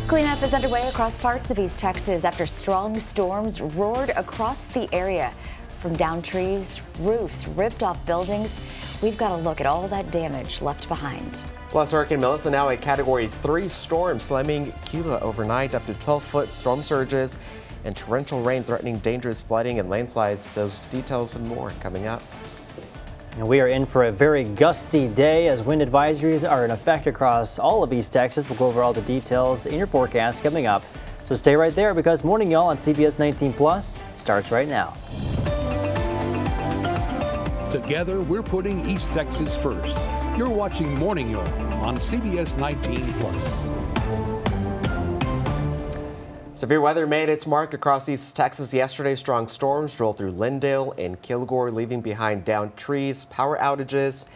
Cleanup is underway across parts of East Texas after strong storms roared across the area. From downed trees, roofs, ripped off buildings, we've got a look at all that damage left behind. Plus, Hurricane Melissa now a Category 3 storm, slamming Cuba overnight. Up to 12-foot storm surges and torrential rain threatening dangerous flooding and landslides. Those details and more coming up. And we are in for a very gusty day as wind advisories are in effect across all of East Texas. We'll go over all the details in your forecast coming up. So stay right there because Morning Y'all on CBS 19 Plus starts right now. Together, we're putting East Texas first. You're watching Morning Y'all on CBS 19 Plus. Severe weather made its mark across East Texas yesterday. Strong storms rolled through Lindale and Kilgore, leaving behind downed trees, power outages,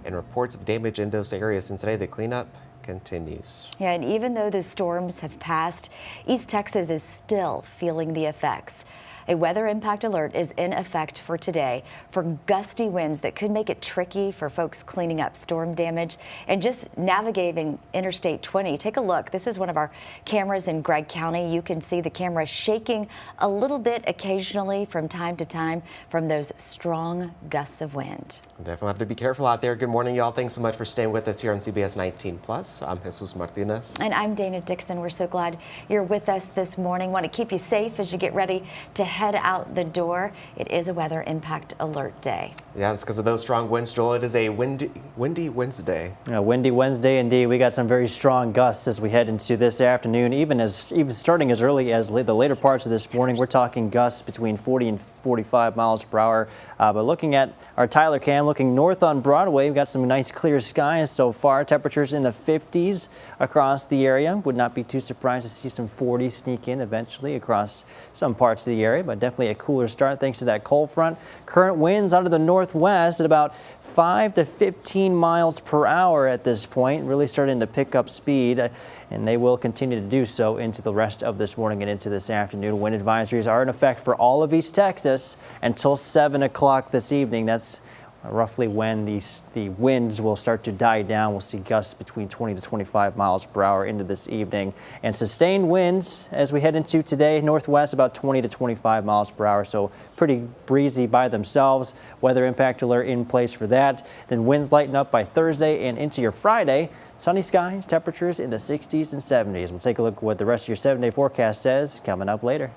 and reports of damage in those areas. And today the cleanup continues. Yeah, and even though the storms have passed, East Texas is still feeling the effects. A weather impact alert is in effect for today for gusty winds that could make it tricky for folks cleaning up storm damage and just navigating Interstate 20. Take a look. This is one of our cameras in Gregg County. You can see the camera shaking a little bit occasionally from time to time from those strong gusts of wind. Definitely have to be careful out there. Good morning, y'all. Thanks so much for staying with us here on CBS 19 Plus. I'm Jesus Martinez. And I'm Dana Dixon. We're so glad you're with us this morning. Want to keep you safe as you get ready to head out the door. It is a weather impact alert day. Yeah, it's because of those strong winds, Joel. It is a windy Wednesday. Yeah, windy Wednesday indeed. We got some very strong gusts as we head into this afternoon, even starting as early as the later parts of this morning. We're talking gusts between 40 and 45 miles per hour. But looking at our Tyler cam, looking north on Broadway, we've got some nice clear skies so far. Temperatures in the 50s across the area. Would not be too surprised to see some 40s sneak in eventually across some parts of the area, but definitely a cooler start thanks to that cold front. Current winds out of the northwest at about 5 to 15 miles per hour at this point, really starting to pick up speed, and they will continue to do so into the rest of this morning and into this afternoon. Wind advisories are in effect for all of East Texas until 7 o'clock this evening. That's roughly when the winds will start to die down. We'll see gusts between 20 to 25 miles per hour into this evening, and sustained winds as we head into today, northwest about 20 to 25 miles per hour. So pretty breezy by themselves. Weather impact alert in place for that. Then winds lighten up by Thursday and into your Friday. Sunny skies, temperatures in the 60s and 70s. We'll take a look at what the rest of your 7-day forecast says coming up later.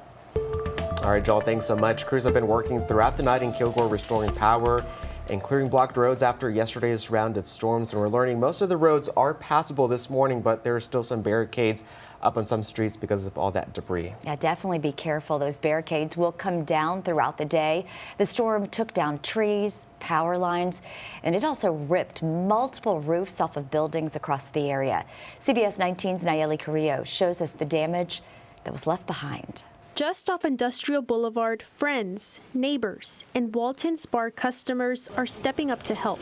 All right, Joel, thanks so much. Crews have been working throughout the night in Kilgore restoring power and clearing blocked roads after yesterday's round of storms. And we're learning most of the roads are passable this morning, but there are still some barricades up on some streets because of all that debris. Yeah, definitely be careful. Those barricades will come down throughout the day. The storm took down trees, power lines, and it also ripped multiple roofs off of buildings across the area. CBS 19's Nayeli Carrillo shows us the damage that was left behind. Just off Industrial Boulevard, friends, neighbors, and Walton's bar customers are stepping up to help.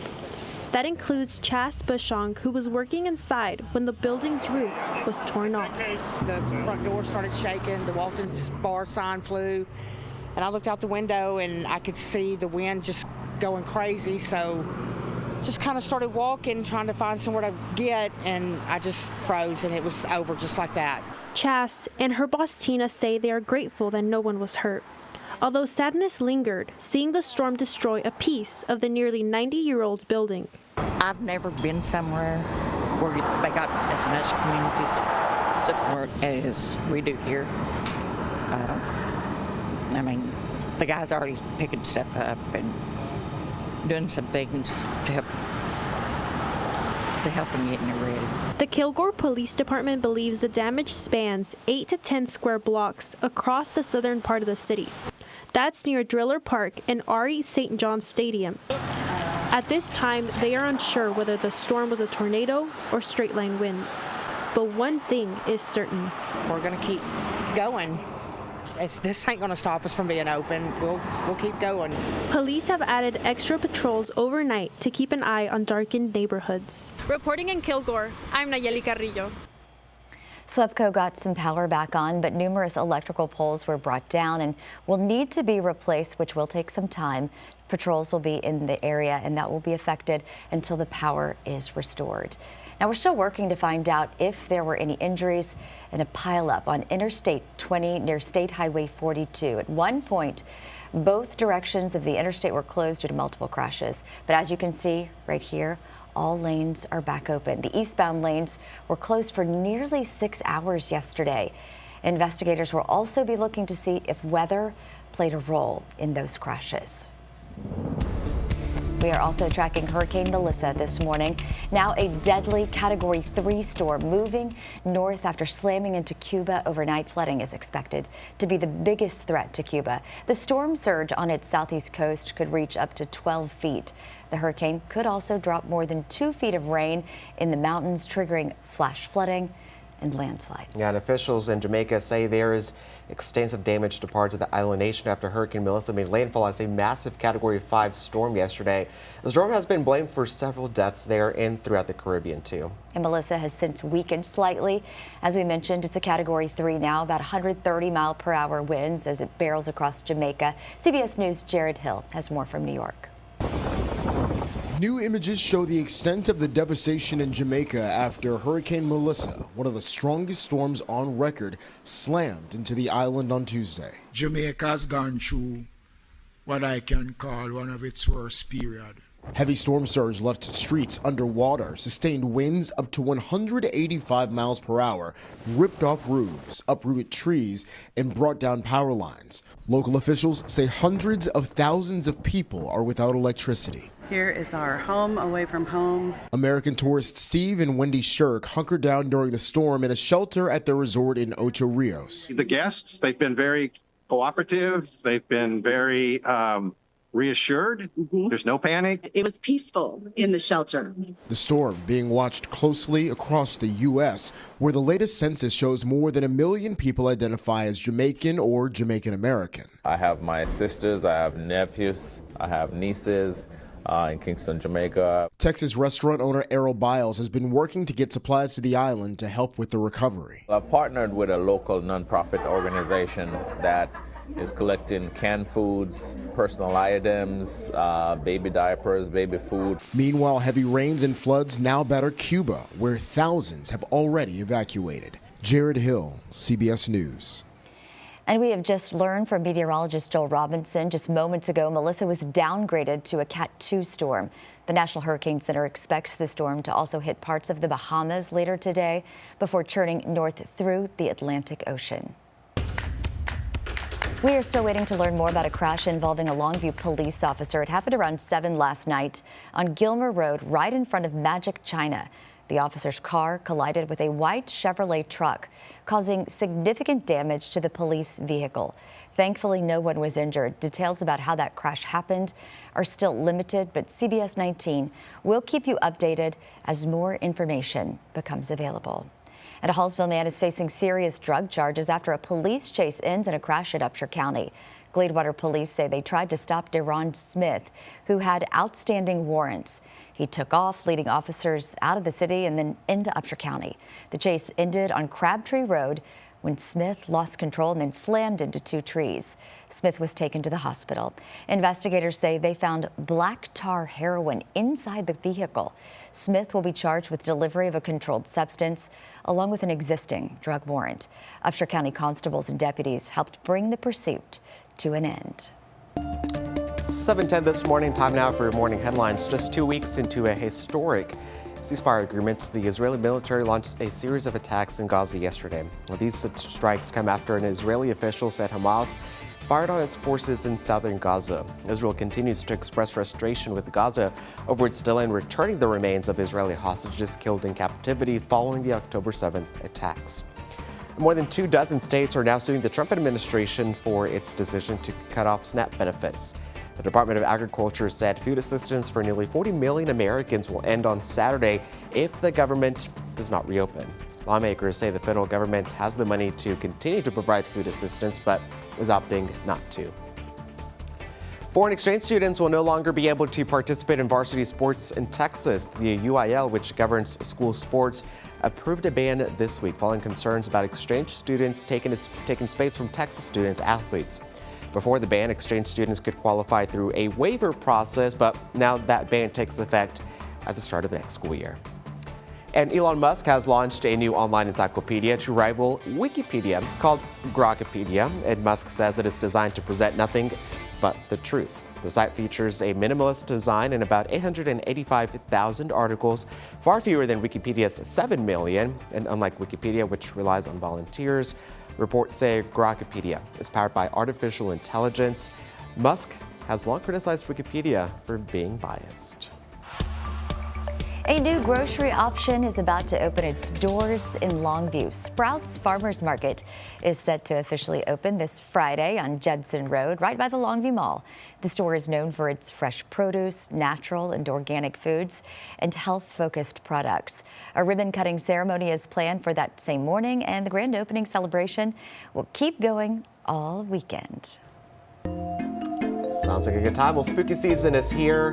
That includes Chas Bushong, who was working inside when the building's roof was torn off. The front door started shaking, the Walton's bar sign flew, and I looked out the window and I could see the wind just going crazy, so just kind of started walking, trying to find somewhere to get, and I just froze and it was over just like that. Chas and her boss Tina say they are grateful that no one was hurt. Although sadness lingered, seeing the storm destroy a piece of the nearly 90-year-old building. I've never been somewhere where they got as much community support as we do here. I mean, the guys are already picking stuff up and doing some things to help them getting it ready. The Kilgore Police Department believes the damage spans 8 to 10 square blocks across the southern part of the city. That's near Driller Park and R.E. St. John's Stadium. At this time, they are unsure whether the storm was a tornado or straight-line winds. But one thing is certain. We're going to keep going. This ain't going to stop us from being open. We'll keep going. Police have added extra patrols overnight to keep an eye on darkened neighborhoods. Reporting in Kilgore, I'm Nayeli Carrillo. SWEPCO got some power back on, but numerous electrical poles were brought down and will need to be replaced, which will take some time. Patrols will be in the area, and that will be affected until the power is restored. Now, we're still working to find out if there were any injuries in a pileup on Interstate 20 near State Highway 42. At one point, both directions of the interstate were closed due to multiple crashes. But as you can see right here, all lanes are back open. The eastbound lanes were closed for nearly 6 hours yesterday. Investigators will also be looking to see if weather played a role in those crashes. We are also tracking Hurricane Melissa this morning. Now a deadly Category 3 storm moving north after slamming into Cuba overnight. Flooding is expected to be the biggest threat to Cuba. The storm surge on its southeast coast could reach up to 12 feet. The hurricane could also drop more than 2 feet of rain in the mountains, triggering flash flooding and landslides. Yeah, and officials in Jamaica say there is extensive damage to parts of the island nation after Hurricane Melissa made landfall as a massive Category 5 storm yesterday. The storm has been blamed for several deaths there and throughout the Caribbean, too. And Melissa has since weakened slightly. As we mentioned, it's a Category 3 now, about 130-mile-per-hour winds as it barrels across Jamaica. CBS News' Jared Hill has more from New York. New images show the extent of the devastation in Jamaica after Hurricane Melissa, one of the strongest storms on record, slammed into the island on Tuesday. Jamaica's gone through what I can call one of its worst periods. Heavy storm surge left streets underwater, sustained winds up to 185 miles per hour, ripped off roofs, uprooted trees, and brought down power lines. Local officials say hundreds of thousands of people are without electricity. Here is our home away from home. American tourists Steve and Wendy Shirk hunkered down during the storm in a shelter at their resort in Ocho Rios. The guests, they've been very cooperative. They've been very reassured. There's no panic. It was peaceful in the shelter. The storm being watched closely across the U.S., where the latest census shows more than 1 million people identify as Jamaican or Jamaican American. I have my sisters, I have nephews, I have nieces in Kingston, Jamaica. Texas restaurant owner Errol Biles has been working to get supplies to the island to help with the recovery. I've partnered with a local nonprofit organization that is collecting canned foods, personal items, baby diapers, baby food. Meanwhile, heavy rains and floods now batter Cuba, where thousands have already evacuated. Jared Hill, CBS News. And we have just learned from meteorologist Joel Robinson just moments ago, Melissa was downgraded to a Cat 2 storm. The National Hurricane Center expects the storm to also hit parts of the Bahamas later today before churning north through the Atlantic Ocean. We are still waiting to learn more about a crash involving a Longview police officer. It happened around 7 last night on Gilmer Road, right in front of Magic China. The officer's car collided with a white Chevrolet truck, causing significant damage to the police vehicle. Thankfully, no one was injured. Details about how that crash happened are still limited, but CBS 19 will keep you updated as more information becomes available. And a Hallsville man is facing serious drug charges after a police chase ends in a crash at Upshur County. Gladewater police say they tried to stop Deron Smith, who had outstanding warrants. He took off, leading officers out of the city and then into Upshur County. The chase ended on Crabtree Road when Smith lost control and then slammed into 2 trees. Smith was taken to the hospital. Investigators say they found black tar heroin inside the vehicle. Smith will be charged with delivery of a controlled substance along with an existing drug warrant. Upshur County constables and deputies helped bring the pursuit to an end. 7:10 this morning, time now for your morning headlines. Just 2 weeks into a historic ceasefire agreement, the Israeli military launched a series of attacks in Gaza yesterday. Well, these strikes come after an Israeli official said Hamas fired on its forces in southern Gaza. Israel continues to express frustration with Gaza over its delay in returning the remains of Israeli hostages killed in captivity following the October 7th attacks. More than 24 states are now suing the Trump administration for its decision to cut off SNAP benefits. The Department of Agriculture said food assistance for nearly 40 million Americans will end on Saturday if the government does not reopen. Lawmakers say the federal government has the money to continue to provide food assistance, but is opting not to. Foreign exchange students will no longer be able to participate in varsity sports in Texas. The UIL, which governs school sports, approved a ban this week following concerns about exchange students taking space from Texas student athletes. Before the ban, exchange students could qualify through a waiver process, but now that ban takes effect at the start of the next school year. And Elon Musk has launched a new online encyclopedia to rival Wikipedia. It's called Grokpedia, and Musk says it is designed to present nothing but the truth. The site features a minimalist design and about 885,000 articles, far fewer than Wikipedia's 7 million. And unlike Wikipedia, which relies on volunteers, reports say Grokpedia is powered by artificial intelligence. Musk has long criticized Wikipedia for being biased. A new grocery option is about to open its doors in Longview. Sprouts Farmers Market is set to officially open this Friday on Judson Road, right by the Longview Mall. The store is known for its fresh produce, natural and organic foods, and health-focused products. A ribbon-cutting ceremony is planned for that same morning, and the grand opening celebration will keep going all weekend. Sounds like a good time. Well, spooky season is here.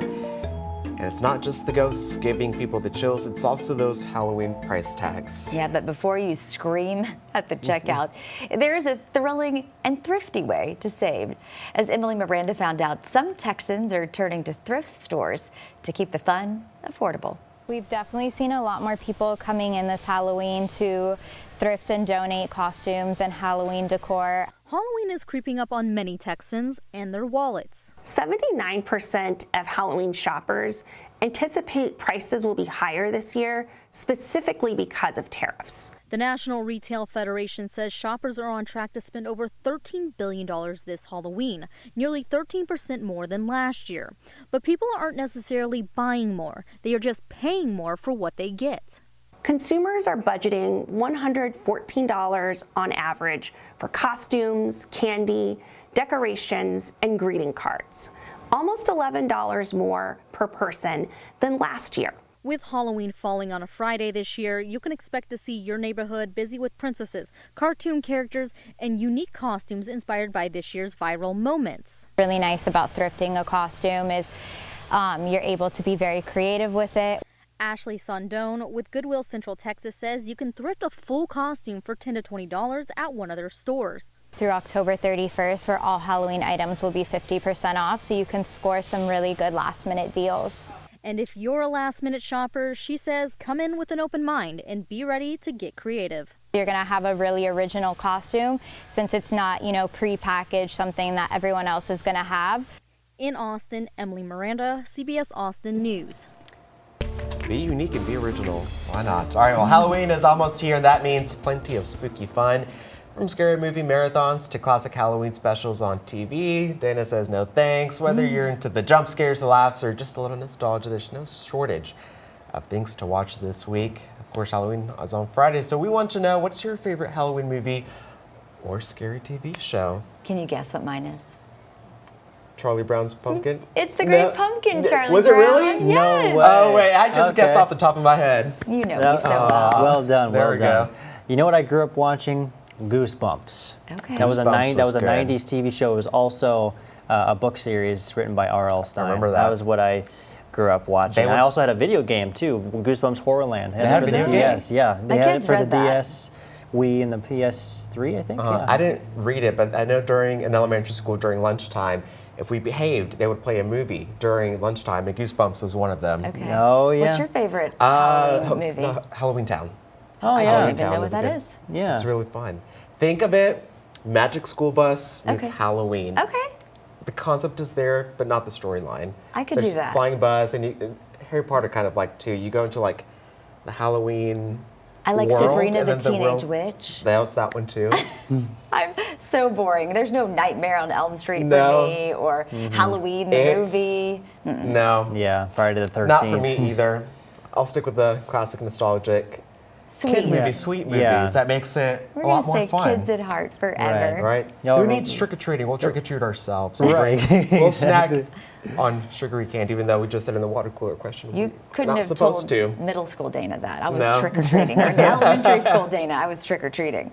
And it's not just the ghosts giving people the chills, it's also those Halloween price tags. Yeah, but before you scream at the checkout, there is a thrilling and thrifty way to save. As Emily Miranda found out, some Texans are turning to thrift stores to keep the fun affordable. We've definitely seen a lot more people coming in this Halloween to thrift and donate costumes and Halloween decor. Halloween is creeping up on many Texans and their wallets. 79% of Halloween shoppers anticipate prices will be higher this year, specifically because of tariffs. The National Retail Federation says shoppers are on track to spend over $13 billion this Halloween, nearly 13% more than last year. But people aren't necessarily buying more, they are just paying more for what they get. Consumers are budgeting $114 on average for costumes, candy, decorations, and greeting cards. Almost $11 more per person than last year. With Halloween falling on a Friday this year, you can expect to see your neighborhood busy with princesses, cartoon characters, and unique costumes inspired by this year's viral moments. Really nice about thrifting a costume is you're able to be very creative with it. Ashley Sondone with Goodwill Central Texas says you can thrift a full costume for $10 to $20 at one of their stores. Through October 31st, for all Halloween items will be 50% off, so you can score some really good last-minute deals. And if you're a last-minute shopper, she says come in with an open mind and be ready to get creative. You're going to have a really original costume since it's not, pre-packaged, something that everyone else is going to have. In Austin, Emily Miranda, CBS Austin News. Be unique and be original. Why not? All right, well, Halloween is almost here. That means plenty of spooky fun. From scary movie marathons to classic Halloween specials on TV. Dana says no thanks. Whether you're into the jump scares, the laughs, or just a little nostalgia, there's no shortage of things to watch this week. Of course, Halloween is on Friday, so we want to know, what's your favorite Halloween movie or scary TV show? Can you guess what mine is? Charlie Brown's Pumpkin? It's the Great Pumpkin, Charlie Was Brown. it really? Yes. No way. Oh, wait, I just guessed off the top of my head. You know me so well. Well done, There well we done. go. You know what I grew up watching? Goosebumps. Okay. That was a Goosebumps 90s TV show. It was also a book series written by R.L. Stein. I remember that. That was what I grew up watching. I also had a video game too, Goosebumps Horrorland. They had a video game? DS. Yeah, they My had it kids for the read that. DS, Wii, and the PS3, I think. Yeah. I didn't read it, but I know in elementary school during lunchtime, if we behaved, they would play a movie during lunchtime, and Goosebumps was one of them. Okay. Oh, yeah. What's your favorite Halloween movie? Halloween Town. Oh, I yeah. don't even Town know what was that good. is. Yeah. It's really fun. Think of it, Magic School Bus meets Okay. Halloween. Okay. The concept is there, but not the storyline. I could do There's that. Flying bus, and Harry Potter kind of like too. You go into like the Halloween I like world, Sabrina and the then Teenage world- Witch. That's that one too. I'm so boring. There's no Nightmare on Elm Street No. for me, or Halloween the It's- movie. No, Yeah, Friday the 13th. not for me either. I'll stick with the classic nostalgic Sweet. kid movies, sweet movies. Yeah. That makes it We're a lot gonna more stay fun. kids at heart forever. Right? Yeah, Who well, needs trick or treating? We'll trick or treat ourselves. Right. We'll snack on sugary candy, even though we just said in the water cooler question. You couldn't not have supposed told to. middle school Dana that. I was No. trick or treating. Or elementary school Dana, I was trick or treating.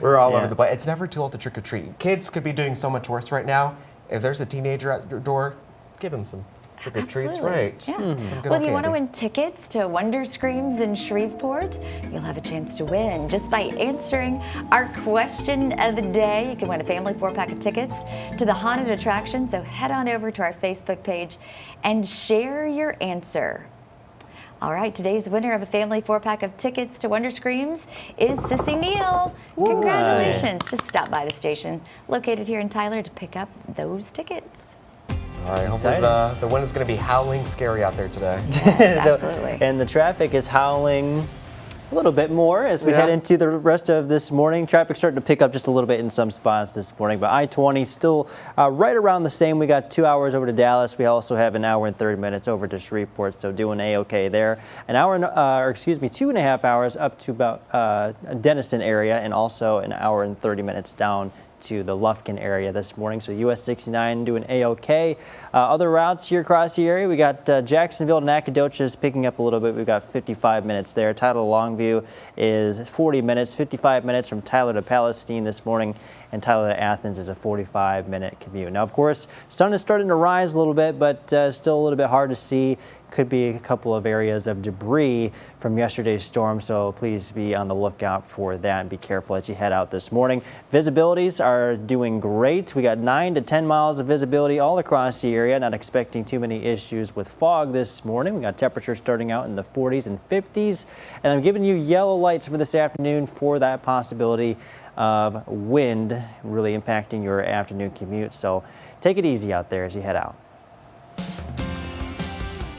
We're all Yeah. over the place. It's never too old to trick or treat. Kids could be doing so much worse right now. If there's a teenager at your door, give them some trick or treats. Absolutely. Right. Yeah. Some good Well, old you want to candy. win tickets to Wonder Screams in Shreveport? You'll have a chance to win just by answering our question of the day. You can win a family 4-pack of tickets to the haunted attraction. So head on over to our Facebook page and share your answer. All right, today's winner of a family 4-pack of tickets to Wonder Screams is Sissy Neal. Congratulations. Just stop by the station located here in Tyler to pick up those tickets. All right, hopefully the wind is going to be howling scary out there today. Yes, absolutely. And the traffic is howling a little bit more as we head into the rest of this morning. Traffic starting to pick up just a little bit in some spots this morning, but I-20 still right around the same. We got 2 hours over to Dallas. We also have an hour and 30 minutes over to Shreveport, so doing A-okay there. An hour, or excuse me, 2.5 hours up to about Denison area, and also an hour and 30 minutes down to the Lufkin area this morning. So US 69 doing A-okay. Other routes here across the area, we got Jacksonville to Nacogdoches picking up a little bit. We've got 55 minutes there. Tyler to Longview is 40 minutes, 55 minutes from Tyler to Palestine this morning, and Tyler to Athens is a 45-minute commute. Now, of course, sun is starting to rise a little bit, but still a little bit hard to see. Could be a couple of areas of debris from yesterday's storm, so please be on the lookout for that and be careful as you head out this morning. Visibilities are doing great. We got 9 to 10 miles of visibility all across the area. Not expecting too many issues with fog this morning. We got temperatures starting out in the 40s and 50s, and I'm giving you yellow lights for this afternoon for that possibility of wind really impacting your afternoon commute. So take it easy out there as you head out.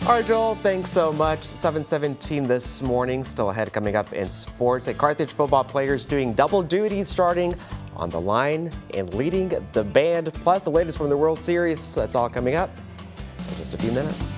All right, Joel, thanks so much. 7:17 this morning. Still ahead coming up in sports. A Carthage football players doing double duty, starting on the line and leading the band. Plus the latest from the World Series. That's all coming up in just a few minutes.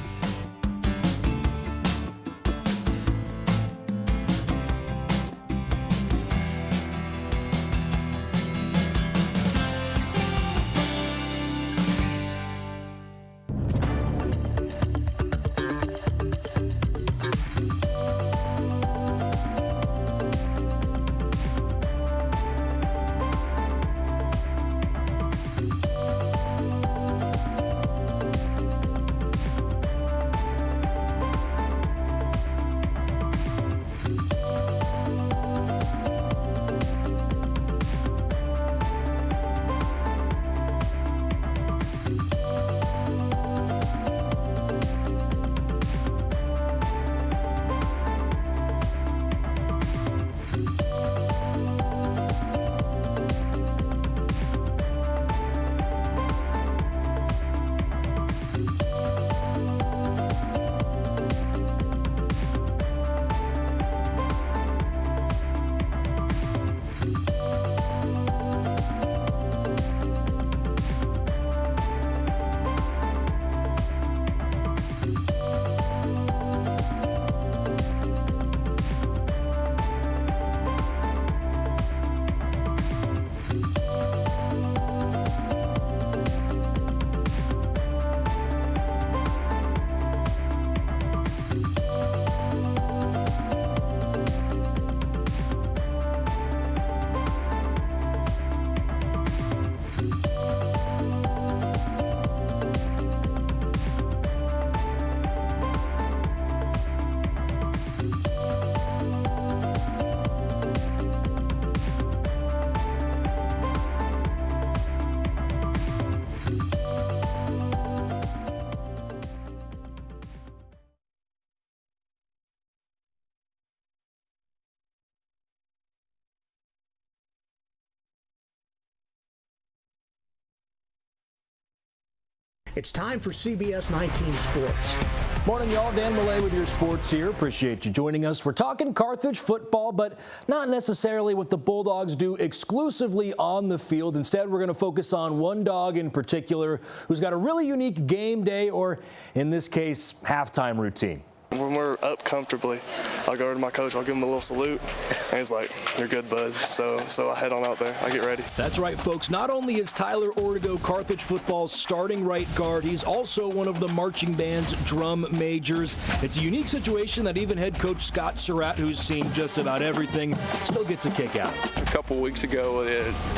It's time for CBS19 Sports. Morning, y'all. Dan Millay with your sports here. Appreciate you joining us. We're talking Carthage football, but not necessarily what the Bulldogs do exclusively on the field. Instead, we're going to focus on one dog in particular who's got a really unique game day, or in this case, halftime routine. When we're up comfortably, I'll go over to my coach, I'll give him a little salute, and he's like, "You're good, bud." So I head on out there. I get ready. That's right, folks. Not only is Tyler Ortego Carthage football's starting right guard, he's also one of the marching band's drum majors. It's a unique situation that even head coach Scott Surratt, who's seen just about everything, still gets a kick out. A couple weeks ago,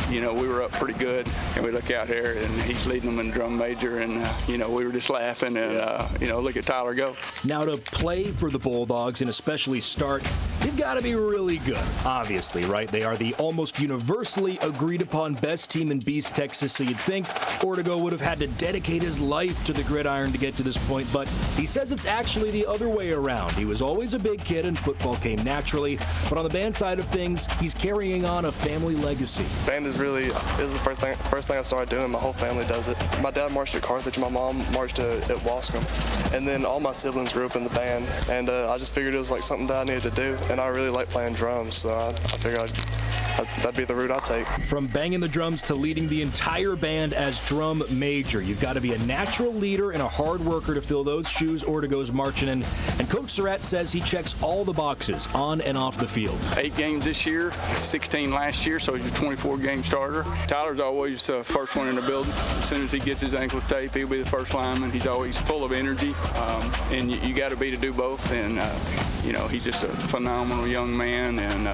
we were up pretty good, and we look out here, and he's leading them in drum major, and we were just laughing, and look at Tyler go. Now to play for the Bulldogs and especially start You've got to be really good, obviously, right? They are the almost universally agreed upon best team in East Texas, so you'd think Ortego would have had to dedicate his life to the gridiron to get to this point, but he says it's actually the other way around. He was always a big kid and football came naturally, but on the band side of things, he's carrying on a family legacy. Band is the first thing I started doing. My whole family does it. My dad marched at Carthage, my mom marched at Wascom, and then all my siblings grew up in the band, and I just figured it was like something that I needed to do, and I really like playing drums, so I figured that'd be the route I'd take. From banging the drums to leading the entire band as drum major, you've got to be a natural leader and a hard worker to fill those shoes Ortego's marching in. And Coach Surratt says he checks all the boxes on and off the field. 8 games this year, 16 last year, so he's a 24-game starter. Tyler's always the first one in the building. As soon as he gets his ankle tape, he'll be the first lineman. He's always full of energy, and you got to be to do both. And he's just a phenomenal young man, and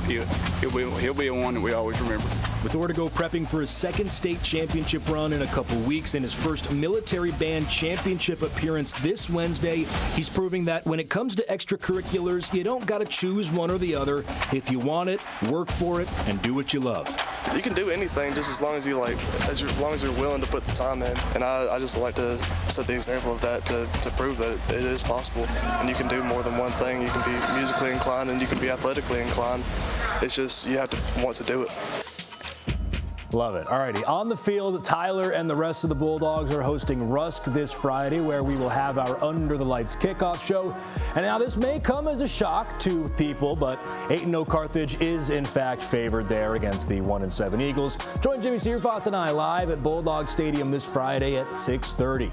he'll be a one that we always remember. With Ortego prepping for his second state championship run in a couple weeks and his first military band championship appearance this Wednesday, he's proving that when it comes to extracurriculars, you don't got to choose one or the other. If you want it, work for it, and do what you love. You can do anything just as long as you're willing to put the time in. And I just like to set the example of that to prove that it is possible. And you can do more than one thing. You can be musically inclined and you can be athletically inclined. It's just you have to want to do it. Love it. Alrighty, on the field, Tyler and the rest of the Bulldogs are hosting Rusk this Friday, where we will have our Under the Lights kickoff show. And now this may come as a shock to people, but 8-0 Carthage is in fact favored there against the 1-7 Eagles. Join Jimmy Searfoss and I live at Bulldog Stadium this Friday at 6:30.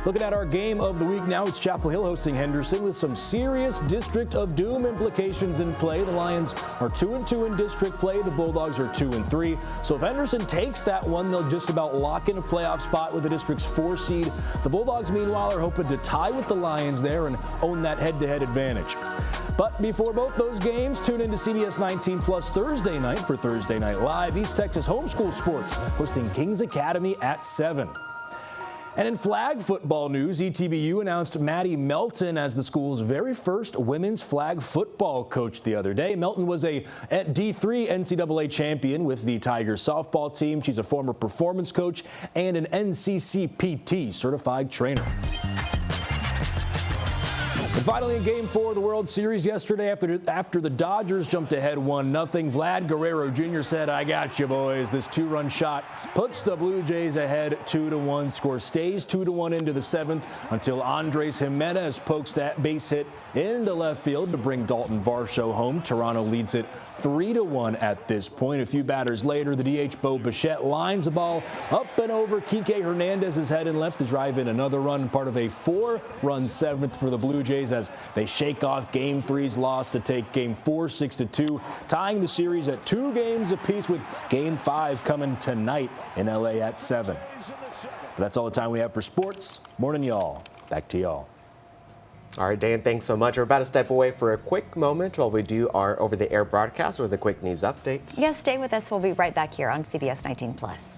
Looking at our game of the week now, it's Chapel Hill hosting Henderson with some serious District of Doom implications in play. The Lions are 2-2 in district play. The Bulldogs are 2-3. So if Henderson takes that one, they'll just about lock in a playoff spot with the district's 4 seed. The Bulldogs, meanwhile, are hoping to tie with the Lions there and own that head-to-head advantage. But before both those games, tune into CBS 19 Plus Thursday night for Thursday Night Live. East Texas Homeschool Sports hosting Kings Academy at 7. And in flag football news, ETBU announced Maddie Melton as the school's very first women's flag football coach the other day. Melton was a D3 NCAA champion with the Tigers softball team. She's a former performance coach and an NCCPT certified trainer. And finally, in Game 4 of the World Series yesterday, after the Dodgers jumped ahead 1-0, Vlad Guerrero Jr. said, "I got you, boys." This 2-run shot puts the Blue Jays ahead 2-1. Score stays 2-1 into the 7th until Andres Jimenez pokes that base hit into left field to bring Dalton Varsho home. Toronto leads it 3-1 at this point. A few batters later, the DH Bo Bichette lines the ball up and over Kike Hernandez's head and left to drive in another run, part of a 4-run 7th for the Blue Jays as they shake off Game 3's loss to take Game 4 6-2, tying the series at 2 games apiece with Game 5 coming tonight in LA at 7. But that's all the time we have for sports. Morning, y'all. Back to y'all. All right, Dan, thanks so much. We're about to step away for a quick moment while we do our over-the-air broadcast with a quick news update. Yes, stay with us. We'll be right back here on CBS 19 Plus.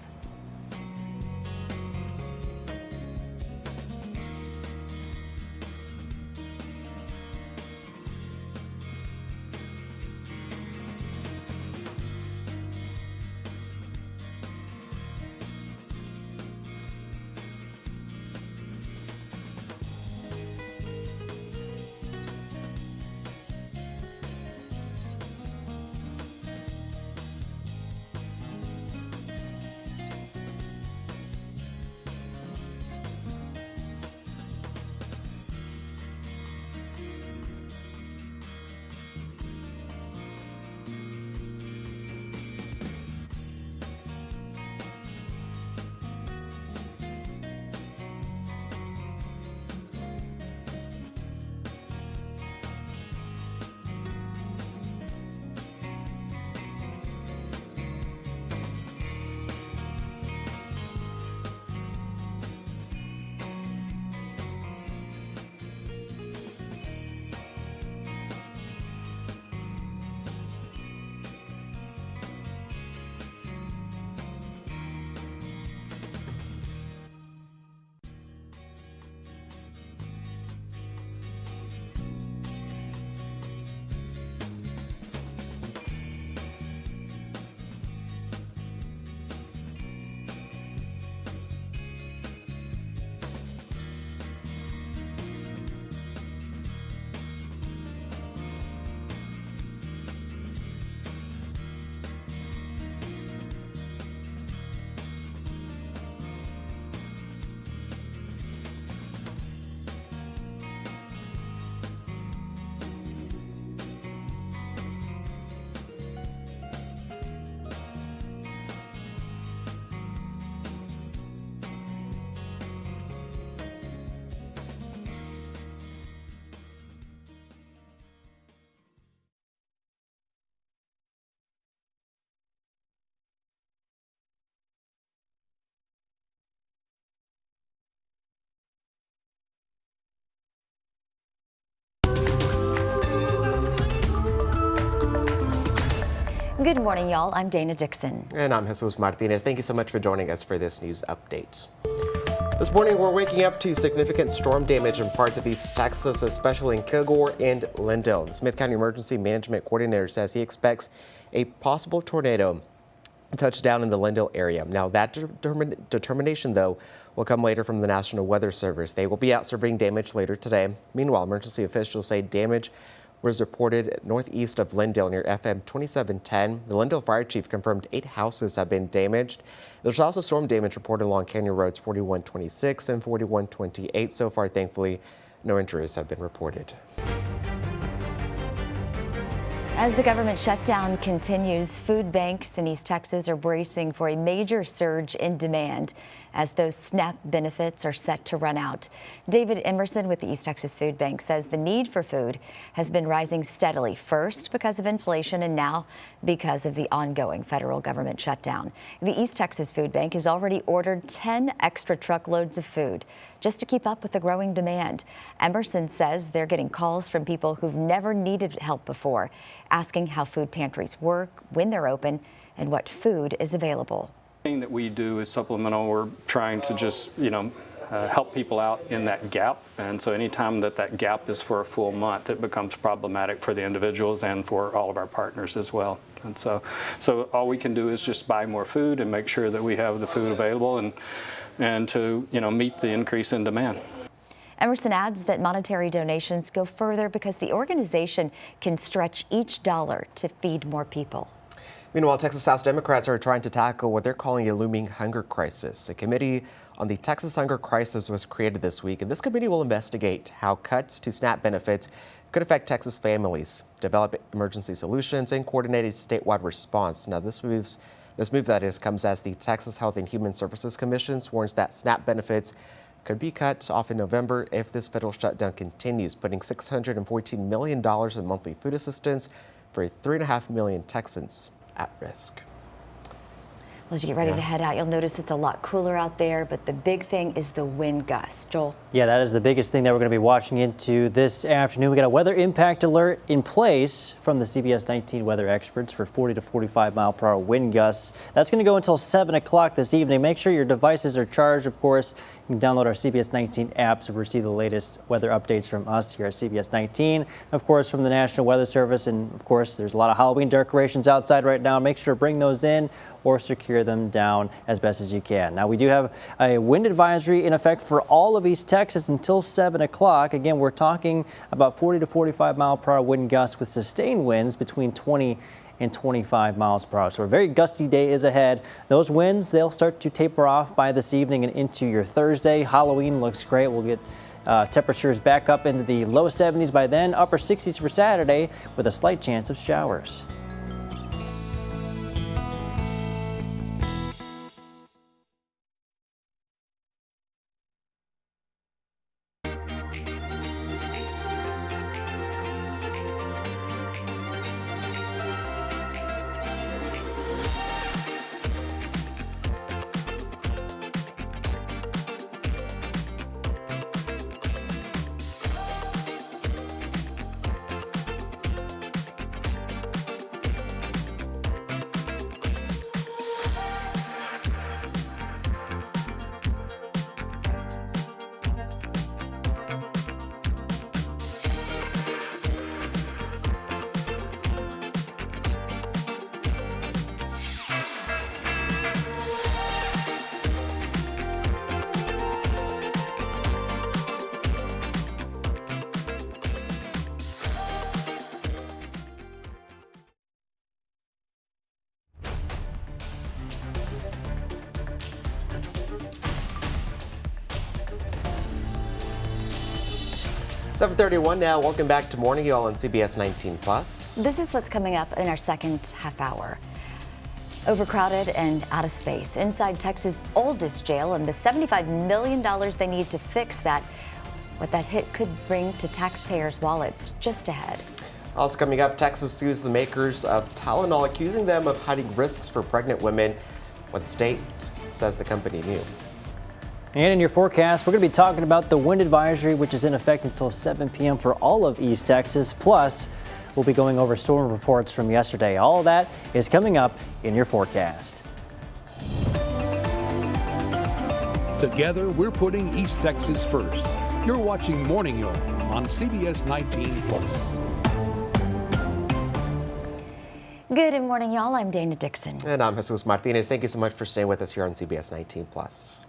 Good morning, y'all. I'm Dana Dixon. And I'm Jesus Martinez. Thank you so much for joining us for this news update. This morning, we're waking up to significant storm damage in parts of East Texas, especially in Kilgore and Lindale. The Smith County Emergency Management Coordinator says he expects a possible tornado to touch down in the Lindale area. Now, that determination, though, will come later from the National Weather Service. They will be out surveying damage later today. Meanwhile, emergency officials say damage was reported northeast of Lindale near FM 2710. The Lindale Fire Chief confirmed 8 houses have been damaged. There's also storm damage reported along Canyon Roads 4126 and 4128. So far, thankfully, no injuries have been reported. As the government shutdown continues, food banks in East Texas are bracing for a major surge in demand as those SNAP benefits are set to run out. David Emerson with the East Texas Food Bank says the need for food has been rising steadily, first because of inflation and now because of the ongoing federal government shutdown. The East Texas Food Bank has already ordered 10 extra truckloads of food just to keep up with the growing demand. Emerson says they're getting calls from people who've never needed help before, asking how food pantries work, when they're open, and what food is available. Everything that we do is supplemental. We're trying to just, help people out in that gap. And so anytime that gap is for a full month, it becomes problematic for the individuals and for all of our partners as well. And so all we can do is just buy more food and make sure that we have the food available and to, meet the increase in demand. Emerson adds that monetary donations go further because the organization can stretch each dollar to feed more people. Meanwhile, Texas House Democrats are trying to tackle what they're calling a looming hunger crisis. A committee on the Texas hunger crisis was created this week, and this committee will investigate how cuts to SNAP benefits could affect Texas families, develop emergency solutions, and coordinate a statewide response. Now, this move comes as the Texas Health and Human Services Commission warns that SNAP benefits could be cut off in November if this federal shutdown continues, putting $614 million in monthly food assistance for 3.5 million Texans at risk. Well, as you get ready to head out, you'll notice it's a lot cooler out there, but the big thing is the wind gust. Joel? Yeah, that is the biggest thing that we're going to be watching into this afternoon. We got a weather impact alert in place from the CBS19 weather experts for 40 to 45 mile per hour wind gusts. That's going to go until 7 o'clock this evening. Make sure your devices are charged, of course. You can download our CBS19 app to receive the latest weather updates from us here at CBS19. Of course, from the National Weather Service. And of course, there's a lot of Halloween decorations outside right now. Make sure to bring those in or secure them down as best as you can. Now, we do have a wind advisory in effect for all of East Texas until 7 o'clock. Again, we're talking about 40 to 45 mile per hour wind gusts with sustained winds between 20 and 25 miles per hour. So a very gusty day is ahead. Those winds, they'll start to taper off by this evening and into your Thursday. Halloween looks great. We'll get temperatures back up into the low 70s by then, upper 60s for Saturday with a slight chance of showers. .31 now. Welcome back to Morning Y'all on CBS 19 Plus. This is what's coming up in our second half hour. Overcrowded and out of space inside Texas' oldest jail, and the $75 million they need to fix that. What that hit could bring to taxpayers' wallets just ahead. Also coming up, Texas sues the makers of Tylenol, accusing them of hiding risks for pregnant women. What the state says the company knew. And in your forecast, we're going to be talking about the wind advisory, which is in effect until 7 p.m. for all of East Texas. Plus, We'll be going over storm reports from yesterday. All of that is coming up in your forecast. Together, we're putting East Texas first. You're watching Morning Yo on CBS 19+. Good morning, y'all. I'm Dana Dixon. And I'm Jesus Martinez. Thank you so much for staying with us here on CBS 19+.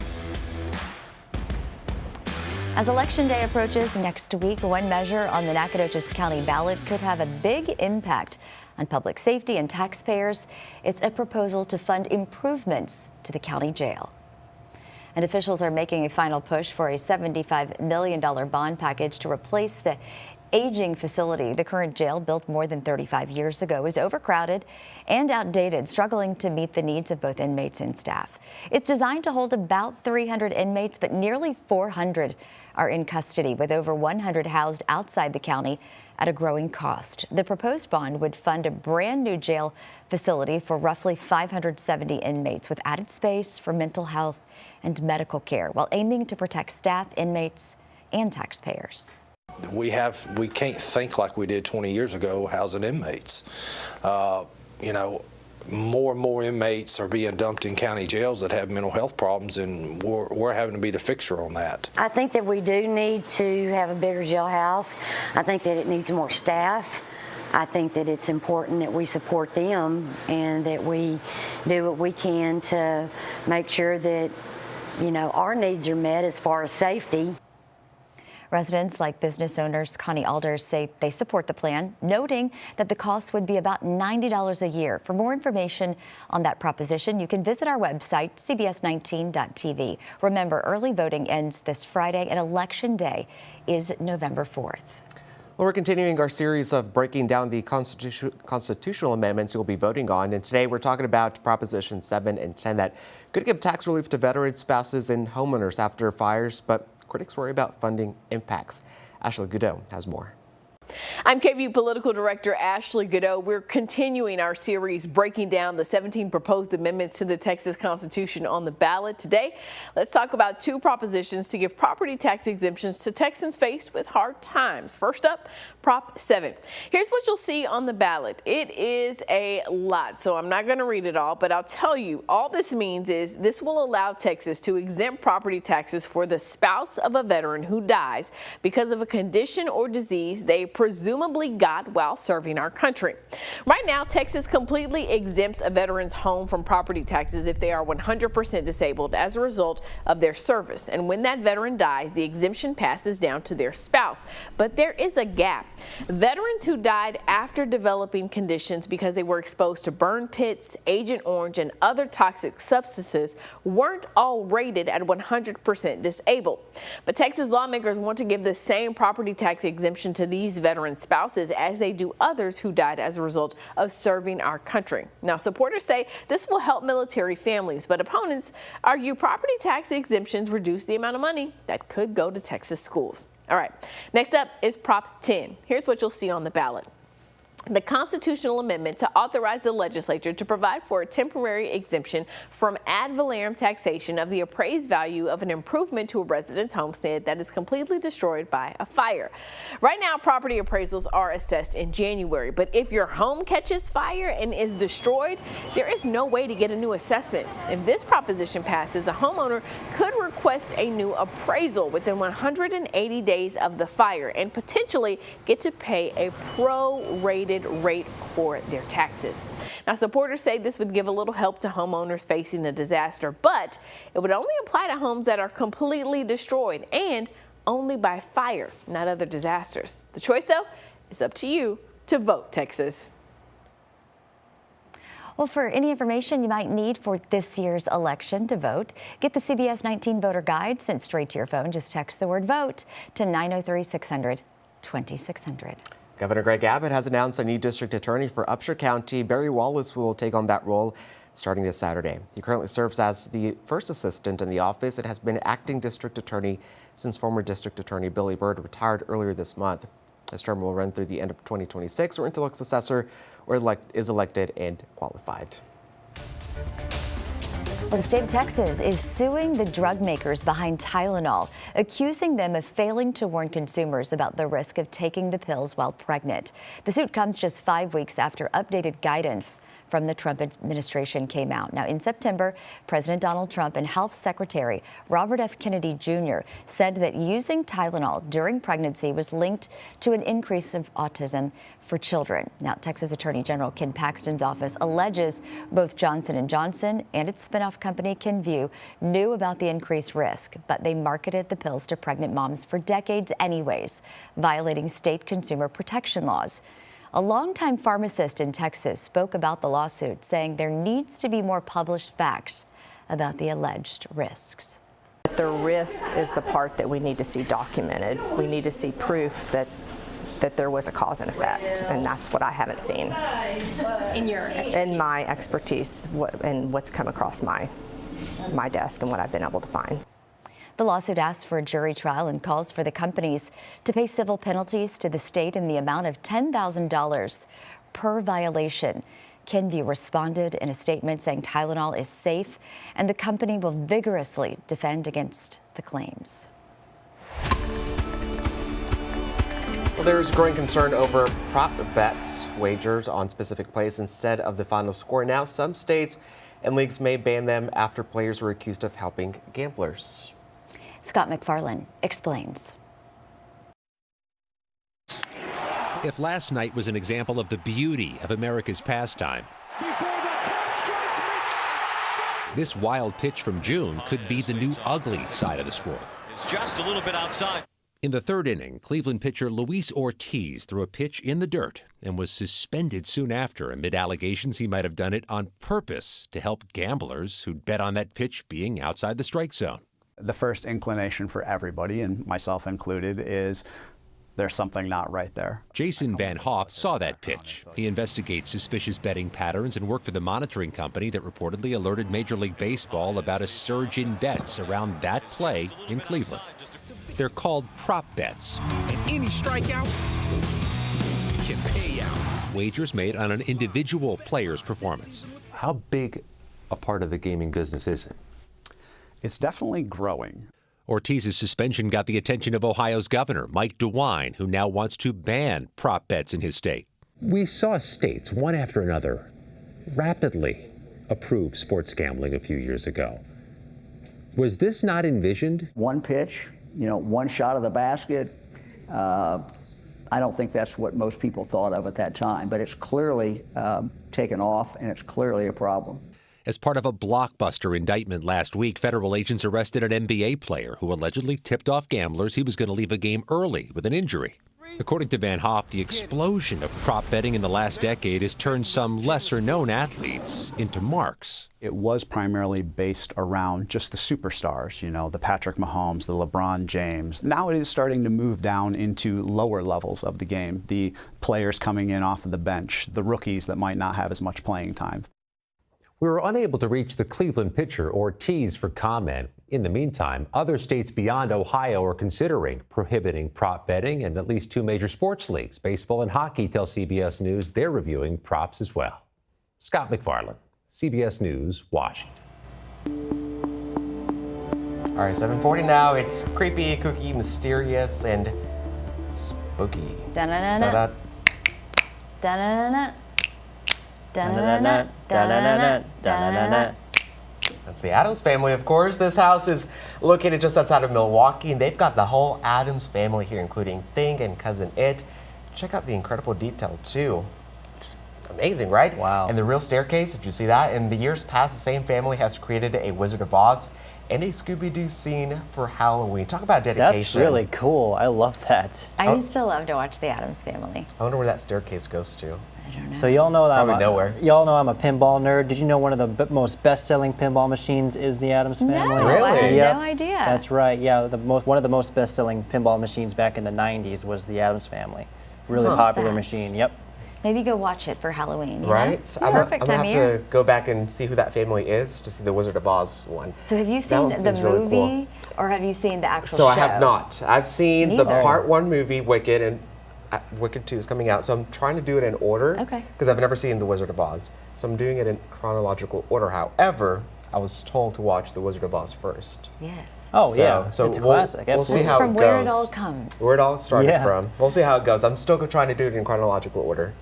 As Election Day approaches next week, one measure on the Nacogdoches County ballot could have a big impact on public safety and taxpayers. It's a proposal to fund improvements to the county jail. And officials are making a final push for a $75 million bond package to replace the aging facility. The current jail, built more than 35 years ago, is overcrowded and outdated, struggling to meet the needs of both inmates and staff. It's designed to hold about 300 inmates, but nearly 400 are in custody, with over 100 housed outside the county at a growing cost. The proposed bond would fund a brand new jail facility for roughly 570 inmates, with added space for mental health and medical care, while aiming to protect staff, inmates, and taxpayers. We can't think like we did 20 years ago housing inmates. More and more inmates are being dumped in county jails that have mental health problems, and we're having to be the fixer on that. I think that we do need to have a bigger jailhouse. I think that it needs more staff. I think that it's important that we support them and that we do what we can to make sure that, our needs are met as far as safety. Residents, like business owners Connie Alders, say they support the plan, noting that the cost would be about $90 a year. For more information on that proposition, you can visit our website, CBS19.tv. Remember, early voting ends this Friday, and Election Day is November 4th. Well, we're continuing our series of breaking down the constitutional amendments you'll be voting on. And today we're talking about Proposition 7 and 10 that could give tax relief to veterans, spouses, and homeowners after fires, but critics worry about funding impacts. Ashley Goodell has more. I'm KVUE Political Director Ashley Goodell. We're continuing our series breaking down the 17 proposed amendments to the Texas Constitution on the ballot. Today, let's talk about two propositions to give property tax exemptions to Texans faced with hard times. First up, Prop 7. Here's what you'll see on the ballot. It is a lot, so I'm not going to read it all, but I'll tell you, all this means is this will allow Texas to exempt property taxes for the spouse of a veteran who dies because of a condition or disease they presumably got while serving our country. Right now, Texas completely exempts a veteran's home from property taxes if they are 100% disabled as a result of their service. And when that veteran dies, the exemption passes down to their spouse. But there is a gap. Veterans who died after developing conditions because they were exposed to burn pits, Agent Orange, and other toxic substances weren't all rated at 100% disabled. But Texas lawmakers want to give the same property tax exemption to these veteran spouses as they do others who died as a result of serving our country. Now, supporters say this will help military families, but opponents argue property tax exemptions reduce the amount of money that could go to Texas schools. All right, next up is Prop 10. Here's what you'll see on the ballot. The constitutional amendment to authorize the legislature to provide for a temporary exemption from ad valorem taxation of the appraised value of an improvement to a resident's homestead that is completely destroyed by a fire. Right now, property appraisals are assessed in January, but if your home catches fire and is destroyed, there is no way to get a new assessment. If this proposition passes, a homeowner could request a new appraisal within 180 days of the fire and potentially get to pay a prorated rate for their taxes. Now, supporters say this would give a little help to homeowners facing a disaster, but it would only apply to homes that are completely destroyed and only by fire, not other disasters. The choice, though, is up to you to vote, Texas. Well, for any information you might need for this year's election to vote, get the CBS 19 voter guide sent straight to your phone. Just text the word VOTE to 903-600-2600. Governor Greg Abbott has announced a new district attorney for Upshur County. Barry Wallace will take on that role starting this Saturday. He currently serves as the first assistant in the office and has been acting district attorney since former district attorney Billy Bird retired earlier this month. His term will run through the end of 2026 or until a successor is elected and qualified. Well, the state of Texas is suing the drug makers behind Tylenol, accusing them of failing to warn consumers about the risk of taking the pills while pregnant. The suit comes just 5 weeks after updated guidance from the Trump administration came out. Now, in September, President Donald Trump and Health Secretary Robert F. Kennedy Jr. said that using Tylenol during pregnancy was linked to an increase of autism for children. Now, Texas Attorney General Ken Paxton's office alleges both Johnson & Johnson and its spinoff company Kenvue knew about the increased risk, but they marketed the pills to pregnant moms for decades anyways, violating state consumer protection laws. A longtime pharmacist in Texas spoke about the lawsuit, saying there needs to be more published facts about the alleged risks. The risk is the part that we need to see documented. We need to see proof that there was a cause and effect, and that's what I haven't seen in my expertise and what's come across my desk and what I've been able to find. The lawsuit asks for a jury trial and calls for the companies to pay civil penalties to the state in the amount of $10,000 per violation. Kenvue responded in a statement saying Tylenol is safe and the company will vigorously defend against the claims. Well, there's growing concern over prop bets, wagers on specific plays instead of the final score. Now, some states and leagues may ban them after players were accused of helping gamblers. Scott McFarland explains. If last night was an example of the beauty of America's pastime, this wild pitch from June could be the new ugly side of the sport. It's just a little bit outside. In the third inning, Cleveland pitcher Luis Ortiz threw a pitch in the dirt and was suspended soon after amid allegations he might have done it on purpose to help gamblers who'd bet on that pitch being outside the strike zone. The first inclination for everybody, and myself included, is there's something not right there. Jason Van Hoff saw that pitch. He investigates suspicious betting patterns and worked for the monitoring company that reportedly alerted Major League Baseball about a surge in bets around that play in Cleveland. They're called prop bets. And any strikeout can pay out. Wagers made on an individual player's performance. How big a part of the gaming business is it? It's definitely growing. Ortiz's suspension got the attention of Ohio's governor, Mike DeWine, who now wants to ban prop bets in his state. We saw states, one after another, rapidly approve sports gambling a few years ago. Was this not envisioned? One pitch, one shot of the basket. I don't think that's what most people thought of at that time, but it's clearly taken off, and it's clearly a problem. As part of a blockbuster indictment last week, federal agents arrested an NBA player who allegedly tipped off gamblers he was going to leave a game early with an injury. According to Van Hoff, the explosion of prop betting in the last decade has turned some lesser-known athletes into marks. It was primarily based around just the superstars, the Patrick Mahomes, the LeBron James. Now it is starting to move down into lower levels of the game, the players coming in off of the bench, the rookies that might not have as much playing time. We were unable to reach the Cleveland pitcher Ortiz for comment. In the meantime, other states beyond Ohio are considering prohibiting prop betting, and at least 2 major sports leagues, baseball and hockey, tell CBS News they're reviewing props as well. Scott McFarland, CBS News, Washington. All right, 7:40 now. It's creepy, kooky, mysterious, and spooky. Da-na-na-na. Da-na-na-na. That's the Addams family, of course. This house is located just outside of Milwaukee, and they've got the whole Addams family here, including Thing and Cousin It. Check out the incredible detail, too. Amazing, right? Wow. And the real staircase, did you see that? In the years past, the same family has created a Wizard of Oz and a Scooby-Doo scene for Halloween. Talk about dedication. That's really cool. I love that. I used to love to watch the Addams Family. I wonder where that staircase goes to. So y'all know that nowhere. I'm a pinball nerd. Did you know one of the most best-selling pinball machines is the Addams Family? No, really? I had no idea. That's right. Yeah, one of the most best-selling pinball machines back in the 90s was the Addams Family. Really popular machine. Yep. Maybe go watch it for Halloween. Right? Perfect time of year. I'm gonna have to go back and see who that family is to see the Wizard of Oz one. So have you seen the movie, really cool. Or have you seen the actual show? So I have not. I've seen the Part 1 movie, Wicked, and Wicked 2 is coming out. So I'm trying to do it in order. Okay. Because I've never seen the Wizard of Oz. So I'm doing it in chronological order. However, I was told to watch The Wizard of Oz first. Yes. Oh, yeah. So It's a classic. We'll see Absolutely. how From it goes. where it all comes. Where it all started Yeah. from. We'll see how it goes. I'm still trying to do it in chronological order.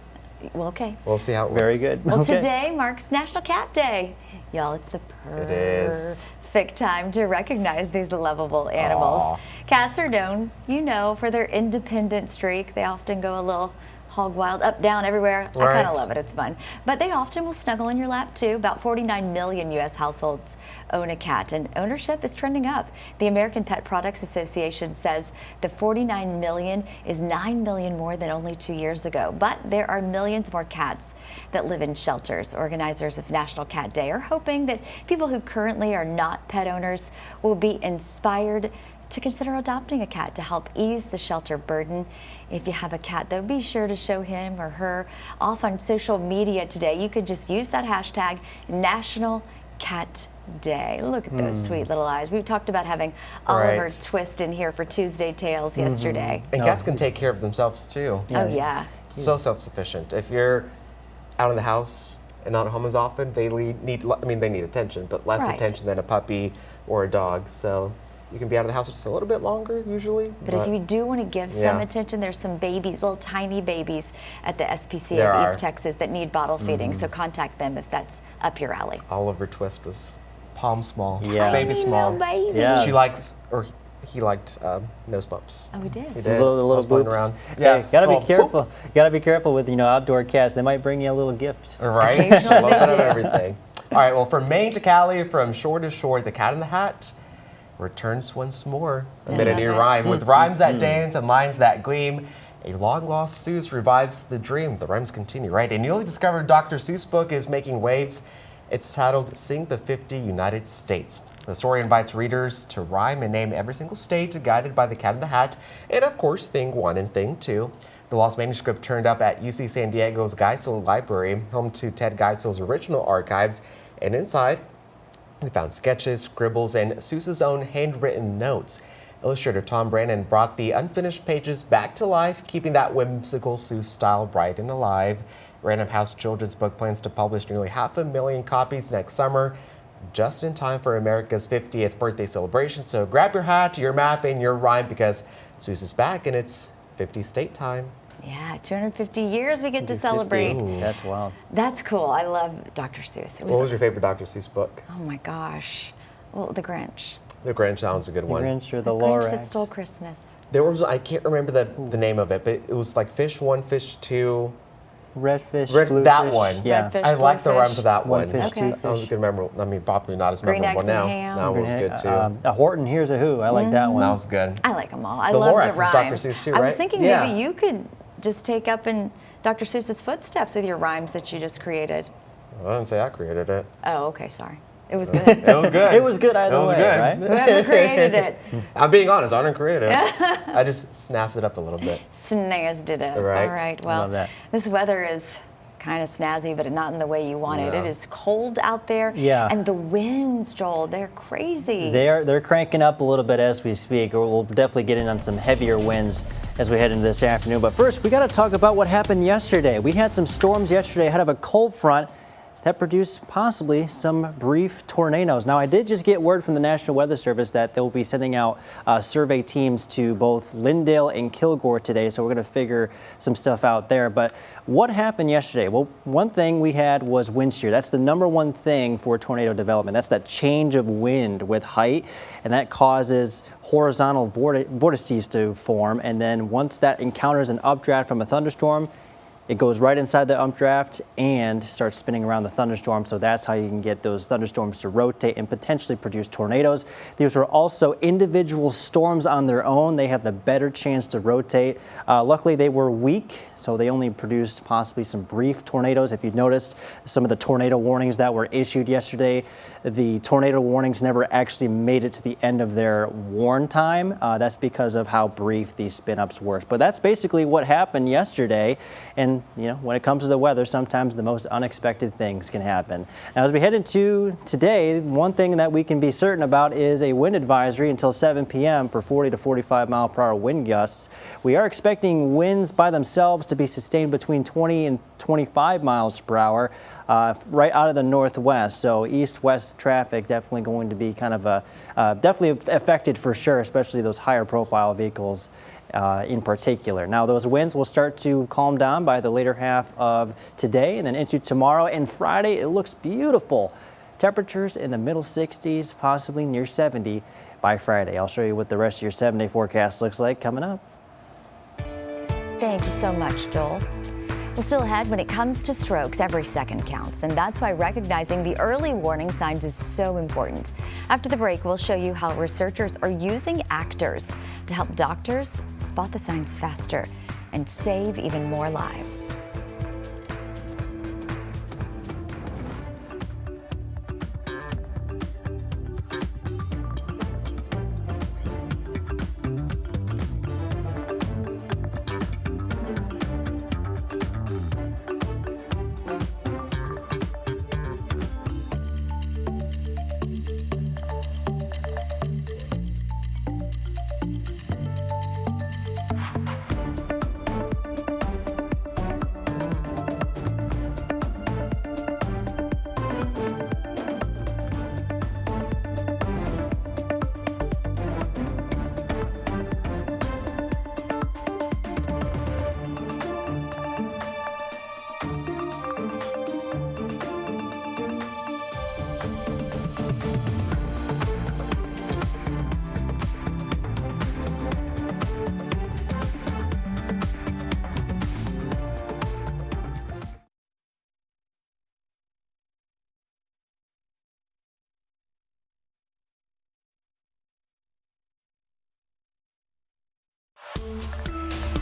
Well, okay. We'll see how it works. Very good. Well, Okay. today marks National Cat Day. Y'all, it's the It is. perfect time to recognize these lovable animals. Aw. Cats are known, you know, for their independent streak. They often go a little hog wild, up, down, everywhere. I kind Right. of love it. It's fun. But they often will snuggle in your lap, too. About 49 million U.S. households own a cat, and ownership is trending up. The American Pet Products Association says the 49 million is 9 million more than only 2 years ago. But there are millions more cats that live in shelters. Organizers of National Cat Day are hoping that people who currently are not pet owners will be inspired to consider adopting a cat to help ease the shelter burden. If you have a cat, though, be sure to show him or her off on social media today. You could just use that hashtag National Cat Day. Look at those sweet little eyes. We talked about having Oliver Right. Twist in here for Tuesday Tales yesterday. And cats can take care of themselves too. Oh, yeah. So self-sufficient. If you're out of the house and not home as often, they need attention, but less Right. attention than a puppy or a dog. So you can be out of the house just a little bit longer usually. But if you do want to give some Yeah. attention, there's some babies, little tiny babies at the SPCA There of are. East Texas that need bottle feeding. So contact them if that's up your alley. Oliver Twist was palm small, Yeah. baby Tiny small. little baby. Yeah. She liked, or he liked nose bumps. Oh, we did. He The did. little I was playing boops. around. Yeah, gotta be Oh, careful. Gotta be careful with outdoor cats. They might bring you a little gift. Right? Occasionally A little bit they of do. everything. All right, well, from Maine to Cali, from shore to shore, the Cat in the Hat returns once more amid a new love it. rhyme. With rhymes that dance and lines that gleam, a long-lost Seuss revives the dream. The rhymes continue, right? A newly discovered Dr. Seuss book is making waves. It's titled Sing the 50 United States. The story invites readers to rhyme and name every single state, guided by the Cat in the Hat, and of course, Thing 1 and Thing 2. The lost manuscript turned up at UC San Diego's Geisel Library, home to Ted Geisel's original archives, and inside, we found sketches, scribbles, and Seuss's own handwritten notes. Illustrator Tom Brannon brought the unfinished pages back to life, keeping that whimsical Seuss style bright and alive. Random House Children's Book plans to publish nearly 500,000 copies next summer, just in time for America's 50th birthday celebration. So grab your hat, your map, and your rhyme, because Seuss is back and it's 50 state time. Yeah, 250 years we get to celebrate. Ooh, that's wild. That's cool. I love Dr. Seuss. It What was your favorite Dr. Seuss book? Oh my gosh. Well, The Grinch. The Grinch sounds a good The one. Grinch or the Grinch that Lorax. stole Christmas. There was, I can't remember the name of it, but it was like Fish 1, Fish 2. Redfish, That bluefish. one. Yeah. Redfish, I like the bluefish. rhyme to that One one. fish, Okay. two That was a fish. good memorable. I mean, probably not as Green memorable eggs and now. ham. That one was good too. A Horton, Here's a Who. I like that one. That was good. I like them all. I The love Lorax the is Dr. rhymes. Seuss too, I was right? thinking Yeah. maybe you could just take up in Dr. Seuss's footsteps with your rhymes that you just created. I didn't say I created it. Oh, okay, sorry. It was good. It was good. It was good either It was way, good. right? Whoever created it I'm being honest. I didn't create it. I just snazzed it up a little bit. snazzed it up. Right. All right, well, Love that. this weather is kind of snazzy, but not in the way you want it. Yeah. It is cold out there. Yeah. And the winds, Joel, they're crazy. They're cranking up a little bit as we speak. We'll definitely get in on some heavier winds as we head into this afternoon. But first, we got to talk about what happened yesterday. We had some storms yesterday ahead of a cold front that produced possibly some brief tornadoes. Now, I did just get word from the National Weather Service that they'll be sending out survey teams to both Lindale and Kilgore today, so we're going to figure some stuff out there. But what happened yesterday? Well, one thing we had was wind shear. That's the number one thing for tornado development. That's that change of wind with height, and that causes horizontal vortices to form. And then once that encounters an updraft from a thunderstorm, it goes right inside the updraft and starts spinning around the thunderstorm. So that's how you can get those thunderstorms to rotate and potentially produce tornadoes. These are also individual storms on their own. They have the better chance to rotate. Luckily, they were weak, so they only produced possibly some brief tornadoes. If you noticed some of the tornado warnings that were issued yesterday, the tornado warnings never actually made it to the end of their warn time. That's because of how brief these spin-ups were. But that's basically what happened yesterday. And, you know, when it comes to the weather, sometimes the most unexpected things can happen. Now, as we head into today, one thing that we can be certain about is a wind advisory until 7 p.m. for 40 to 45 mile per hour wind gusts. We are expecting winds by themselves to be sustained between 20 and 25 miles per hour right out of the northwest. So east-west mass traffic definitely going to be kind of definitely affected for sure, especially those higher profile vehicles in particular. Now those winds will start to calm down by the later half of today and then into tomorrow and Friday. It looks beautiful. Temperatures in the middle 60s, possibly near 70 by Friday. I'll show you what the rest of your 7-day forecast looks like coming up. Thank you so much, Joel. Well, still ahead, when it comes to strokes, every second counts, and that's why recognizing the early warning signs is so important. After the break, we'll show you how researchers are using actors to help doctors spot the signs faster and save even more lives.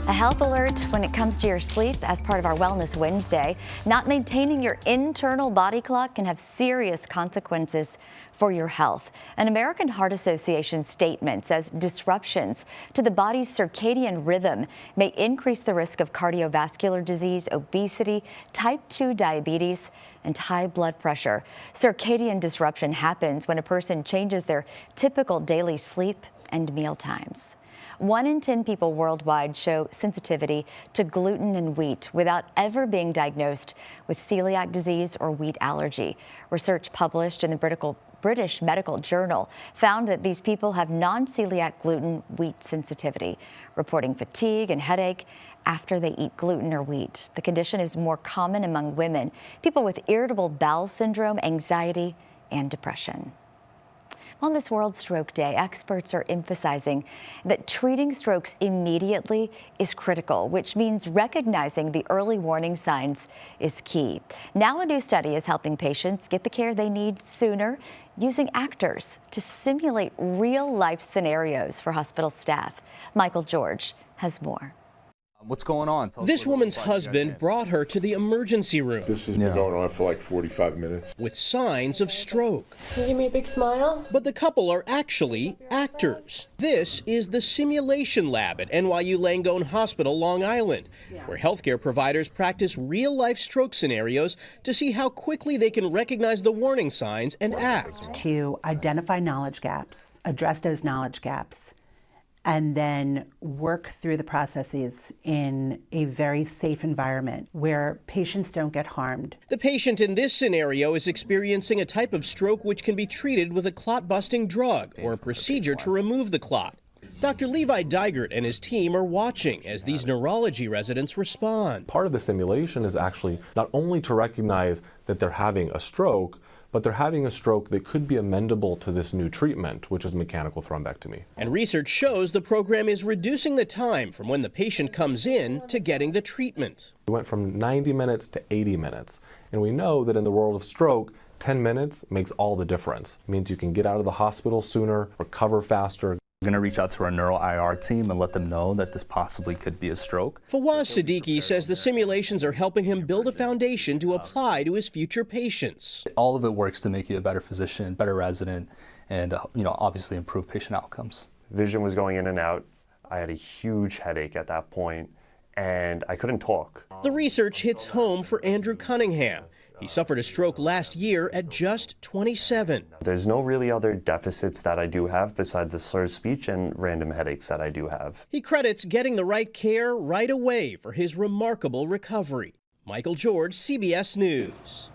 A health alert when it comes to your sleep as part of our Wellness Wednesday. Not maintaining your internal body clock can have serious consequences for your health. An American Heart Association statement says disruptions to the body's circadian rhythm may increase the risk of cardiovascular disease, obesity, type 2 diabetes, and high blood pressure. Circadian disruption happens when a person changes their typical daily sleep and meal times. 1 in 10 people worldwide show sensitivity to gluten and wheat without ever being diagnosed with celiac disease or wheat allergy. Research published in the British Medical Journal found that these people have non-celiac gluten wheat sensitivity, reporting fatigue and headache after they eat gluten or wheat. The condition is more common among women, people with irritable bowel syndrome, anxiety, and depression. On this World Stroke Day, experts are emphasizing that treating strokes immediately is critical, which means recognizing the early warning signs is key. Now a new study is helping patients get the care they need sooner, using actors to simulate real-life scenarios for hospital staff. Michael George has more. What's going on? This woman's husband brought her to the emergency room. This has been going on for like 45 minutes. With signs of stroke. Can you give me a big smile? But the couple are actually actors. This is the simulation lab at NYU Langone Hospital, Long Island, where healthcare providers practice real-life stroke scenarios to see how quickly they can recognize the warning signs and act. To identify knowledge gaps, address those knowledge gaps, and then work through the processes in a very safe environment where patients don't get harmed. The patient in this scenario is experiencing a type of stroke which can be treated with a clot-busting drug or a procedure to remove the clot. Dr. Levi Digert and his team are watching as these neurology residents respond. Part of the simulation is actually not only to recognize that they're having a stroke, but they're having a stroke that could be amendable to this new treatment, which is mechanical thrombectomy. And research shows the program is reducing the time from when the patient comes in to getting the treatment. We went from 90 minutes to 80 minutes. And we know that in the world of stroke, 10 minutes makes all the difference. It means you can get out of the hospital sooner, recover faster. We're going to reach out to our neuro IR team and let them know that this possibly could be a stroke. Fawaz Siddiqui says the simulations are helping him build a foundation to apply to his future patients. All of it works to make you a better physician, better resident, and obviously improve patient outcomes. Vision was going in and out. I had a huge headache at that point, and I couldn't talk. The research hits home for Andrew Cunningham. He suffered a stroke last year at just 27. There's no really other deficits that I do have besides the slurred speech and random headaches that I do have. He credits getting the right care right away for his remarkable recovery. Michael George, CBS News.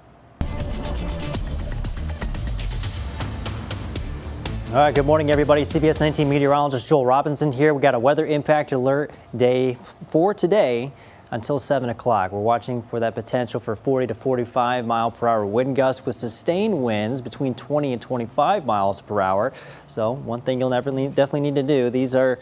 All right, good morning, everybody. CBS 19 meteorologist Joel Robinson here. We got a weather impact alert day for today until 7 o'clock. We're watching for that potential for 40 to 45 mile per hour wind gusts with sustained winds between 20 and 25 miles per hour. So one thing you'll definitely need to do, these are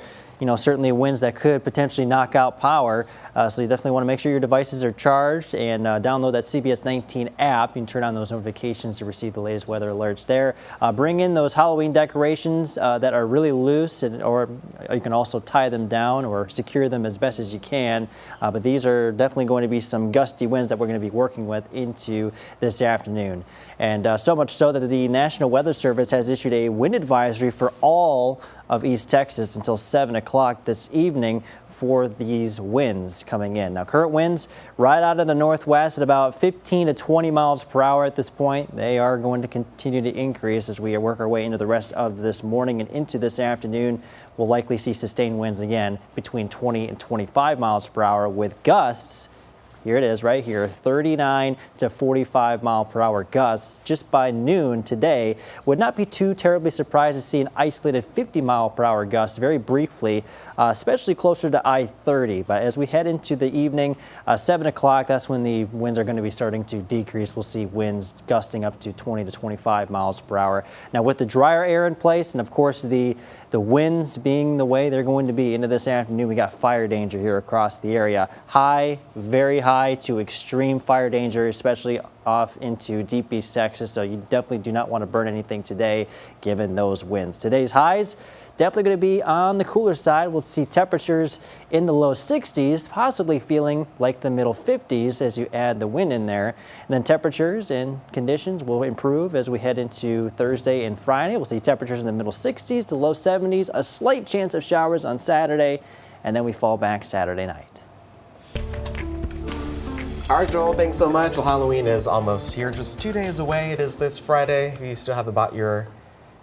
certainly winds that could potentially knock out power. So you definitely want to make sure your devices are charged and download that CBS 19 app. You can turn on those notifications to receive the latest weather alerts there. Bring in those Halloween decorations that are really loose, or you can also tie them down or secure them as best as you can. But these are definitely going to be some gusty winds that we're going to be working with into this afternoon. And so much so that the National Weather Service has issued a wind advisory for all of East Texas until 7 o'clock this evening for these winds coming in. Now, current winds right out of the northwest at about 15 to 20 miles per hour at this point. They are going to continue to increase as we work our way into the rest of this morning and into this afternoon. We'll likely see sustained winds again between 20 and 25 miles per hour with gusts. Here it is right here, 39 to 45 mile per hour gusts just by noon today. Would not be too terribly surprised to see an isolated 50 mile per hour gust very briefly, especially closer to I-30. But as we head into the evening, 7 o'clock, that's when the winds are going to be starting to decrease. We'll see winds gusting up to 20 to 25 miles per hour. Now with the drier air in place and of course the winds being the way they're going to be into this afternoon, we got fire danger here across the area. High, very high to extreme fire danger, especially off into deep East Texas. So you definitely do not want to burn anything today given those winds. Today's highs definitely going to be on the cooler side. We'll see temperatures in the low 60s, possibly feeling like the middle 50s as you add the wind in there. And then temperatures and conditions will improve as we head into Thursday and Friday. We'll see temperatures in the middle 60s to low 70s, a slight chance of showers on Saturday, and then we fall back Saturday night. All right, Joel, thanks so much. Well, Halloween is almost here, just 2 days away. It is this Friday. If you still haven't bought your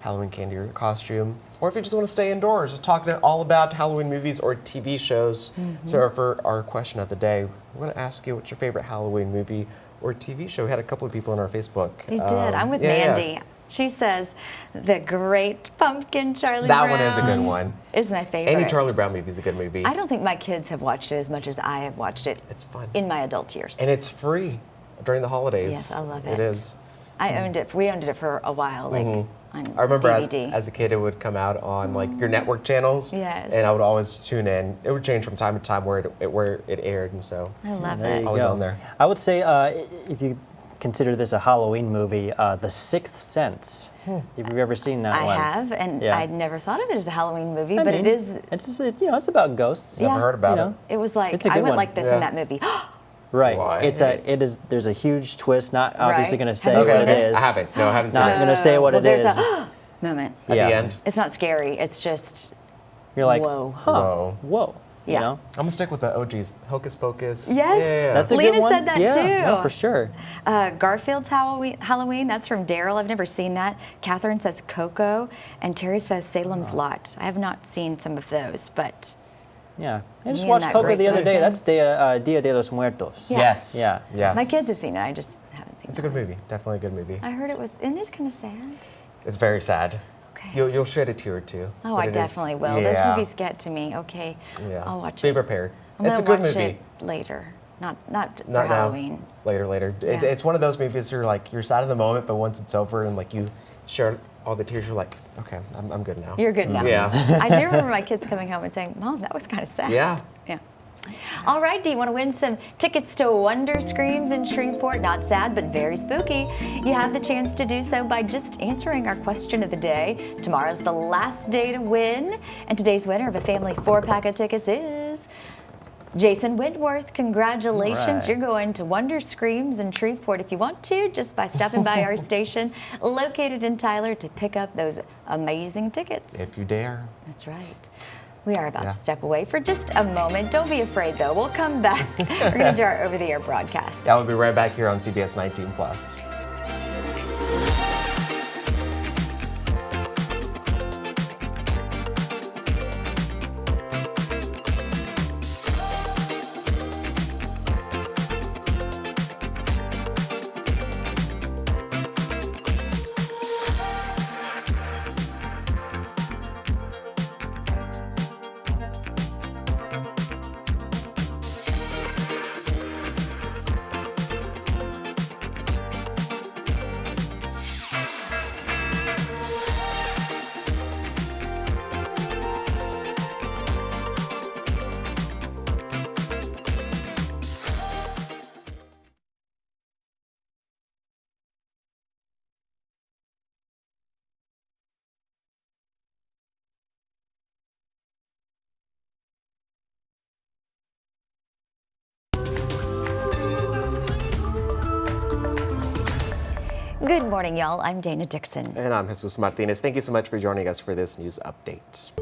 Halloween candy or costume, or if you just want to stay indoors, we're talking all about Halloween movies or TV shows. So for our question of the day, we're going to ask you what's your favorite Halloween movie or TV show. We had a couple of people on our Facebook. They did. I'm with Mandy. Yeah. She says The Great Pumpkin, Charlie Brown. That one is a good one. It's my favorite. Any Charlie Brown movie is a good movie. I don't think my kids have watched it as much as I have watched it. It's fun. In my adult years. And it's free during the holidays. Yes, I love it. It is. I owned it. We owned it for a while, like on I remember DVD. as a kid, it would come out on like your network channels. Yes. And I would always tune in. It would change from time to time where it aired, and so I love There it. you always go. on there. I would say if you consider this a Halloween movie, The Sixth Sense. Have you ever seen that I one? have, and Yeah. I'd never thought of it as a Halloween movie, I but mean, it is. It's just, it's about ghosts. Never heard about It was like It's a I good went one. like this Yeah. in that movie. Right. Right. There's a huge twist. Not obviously Right. going to say Have you what seen it it? is. I haven't. No, I haven't seen Not it. going to say what well, it is. there's a moment. At Yeah. the end. It's not scary. It's just You're like, whoa. huh, whoa. You Yeah. know? I'm gonna stick with the OGs. Hocus Pocus. Yes. Yeah. That's a Lena good one. said that yeah, too. No, for sure. Garfield's Halloween, that's from Daryl. I've never seen that. Catherine says Coco, and Terry says Salem's Lot. I have not seen some of those, but Yeah. I just Me and watched that Coco great the other day. pumpkin. That's Dia de los Muertos. Yeah. Yes. Yeah. Yeah. my kids have seen it. I just haven't seen It's it. a good movie. Definitely a good movie. I heard it was, and it's kind of sad. It's very sad. Okay. You'll shed a tear or two. Oh, but I it is- definitely will. Yeah. Those movies get to me. Okay, Yeah. I'll watch Be it. prepared. I'm It's a gonna good watch movie. it later, not for Not now. Halloween. Later. Yeah. It's one of those movies you're like you're sad in the moment, but once it's over and like you share all the tears, you're like, okay, I'm good now. You're good now. Yeah. I do remember my kids coming home and saying, "Mom, that was kind of sad." Yeah. Yeah. All right, do you want to win some tickets to Wonder Screams in Shreveport? Not sad, but very spooky. You have the chance to do so by just answering our question of the day. Tomorrow's the last day to win, and today's winner of a family 4-pack of tickets is Jason Whitworth. Congratulations. All right. You're going to Wonder Screams in Shreveport if you want to, just by stopping by our station located in Tyler to pick up those amazing tickets. If you dare. That's right. We are about Yeah. to step away for just a moment. Don't be afraid, though. We'll come back. We're going to do our over-the-air broadcast. That will be right back here on CBS 19 Plus. Good morning, y'all. I'm Dana Dixon. And I'm Jesus Martinez. Thank you so much for joining us for this news update.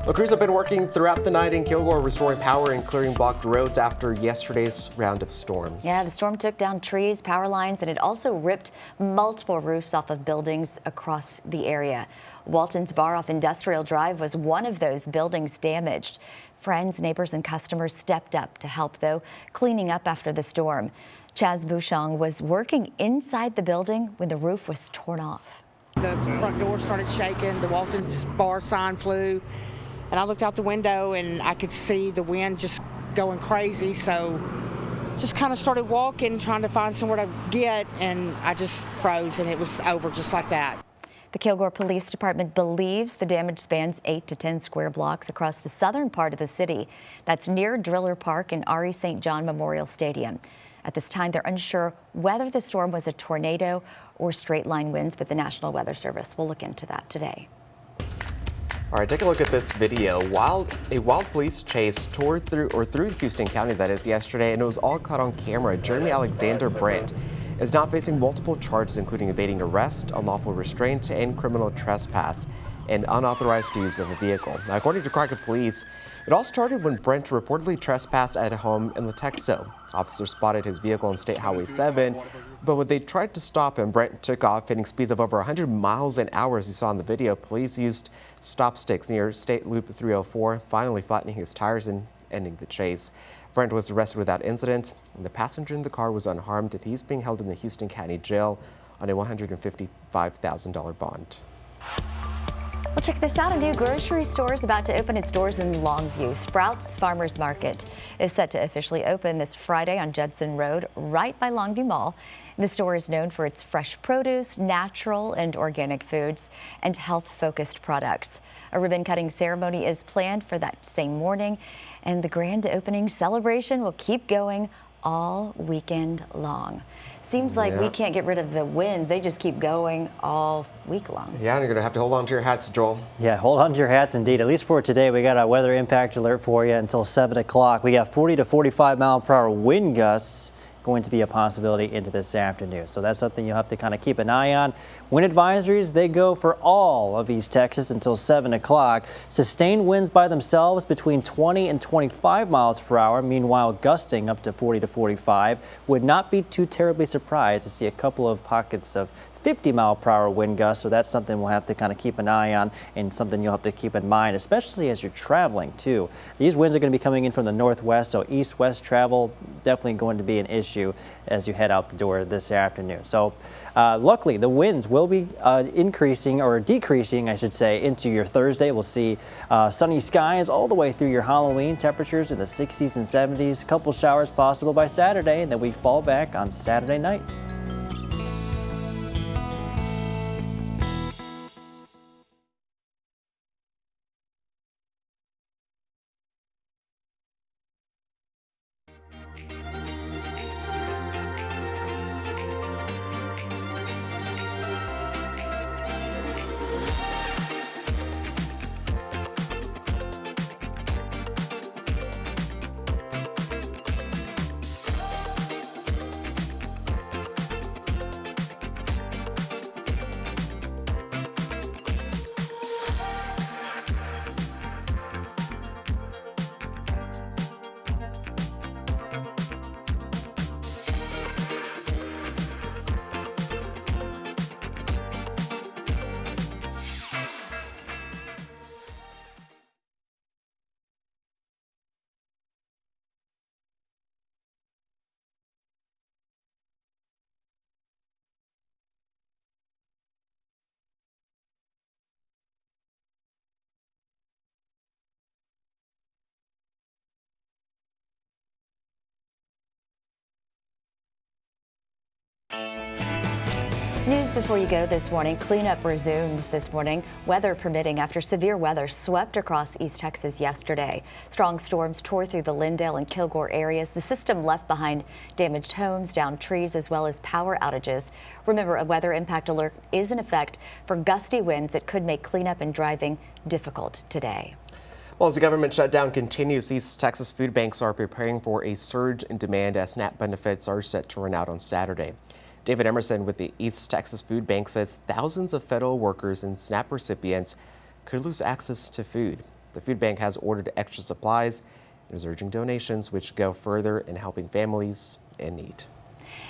Well, crews have been working throughout the night in Kilgore, restoring power and clearing blocked roads after yesterday's round of storms. Yeah, the storm took down trees, power lines, and it also ripped multiple roofs off of buildings across the area. Walton's Bar off Industrial Drive was one of those buildings damaged. Friends, neighbors, and customers stepped up to help, though, cleaning up after the storm. Chaz Bouchong was working inside the building when the roof was torn off. The front door started shaking, the Walton's Bar sign flew, and I looked out the window and I could see the wind just going crazy, so just kind of started walking, trying to find somewhere to get, and I just froze and it was over just like that. The Kilgore Police Department believes the damage spans 8 to 10 square blocks across the southern part of the city. That's near Driller Park and Ari St. John Memorial Stadium. At this time, they're unsure whether the storm was a tornado or straight line winds, but the National Weather Service will look into that today. All right, take a look at this video. A wild police chase tore through Houston County, that is, yesterday, and it was all caught on camera. Jeremy Alexander Brandt is now facing multiple charges, including evading arrest, unlawful restraint, and criminal trespass, and unauthorized use of a vehicle. Now, according to Crockett Police, it all started when Brent reportedly trespassed at a home in Latexo. Officers spotted his vehicle on State Highway 7, but when they tried to stop him, Brent took off, hitting speeds of over 100 miles an hour, as you saw in the video. Police used stop sticks near State Loop 304, finally flattening his tires and ending the chase. Brent was arrested without incident, and the passenger in the car was unharmed, and he's being held in the Houston County Jail on a $155,000 bond. Well, check this out. A new grocery store is about to open its doors in Longview. Sprouts Farmers Market is set to officially open this Friday on Judson Road, right by Longview Mall. The store is known for its fresh produce, natural and organic foods, and health-focused products. A ribbon-cutting ceremony is planned for that same morning, and the grand opening celebration will keep going all weekend long. Seems like we can't get rid of the winds. They just keep going all week long. Yeah, and you're going to have to hold on to your hats, Joel. Yeah, hold on to your hats indeed. At least for today, we got a weather impact alert for you until 7 o'clock. We got 40 to 45 mile per hour wind gusts going to be a possibility into this afternoon. So that's something you'll have to kind of keep an eye on. Wind advisories, they go for all of East Texas until 7 o'clock. Sustained winds by themselves between 20 and 25 miles per hour. Meanwhile, gusting up to 40 to 45. Would not be too terribly surprised to see a couple of pockets of 50 mile per hour wind gusts, so that's something we'll have to kind of keep an eye on and something you'll have to keep in mind, especially as you're traveling too. These winds are going to be coming in from the northwest, so east-west travel definitely going to be an issue as you head out the door this afternoon. So luckily the winds will be increasing, or decreasing I should say, into your Thursday. We'll see sunny skies all the way through your Halloween. Temperatures in the 60s and 70s, a couple showers possible by Saturday, and then we fall back on Saturday night. News before you go this morning. Cleanup resumes this morning, weather permitting, after severe weather swept across East Texas yesterday. Strong storms tore through the Lindale and Kilgore areas. The system left behind damaged homes, downed trees, as well as power outages. Remember, a weather impact alert is in effect for gusty winds that could make cleanup and driving difficult today. Well, as the government shutdown continues, East Texas food banks are preparing for a surge in demand as SNAP benefits are set to run out on Saturday. David Emerson with the East Texas Food Bank says thousands of federal workers and SNAP recipients could lose access to food. The food bank has ordered extra supplies and is urging donations, which go further in helping families in need.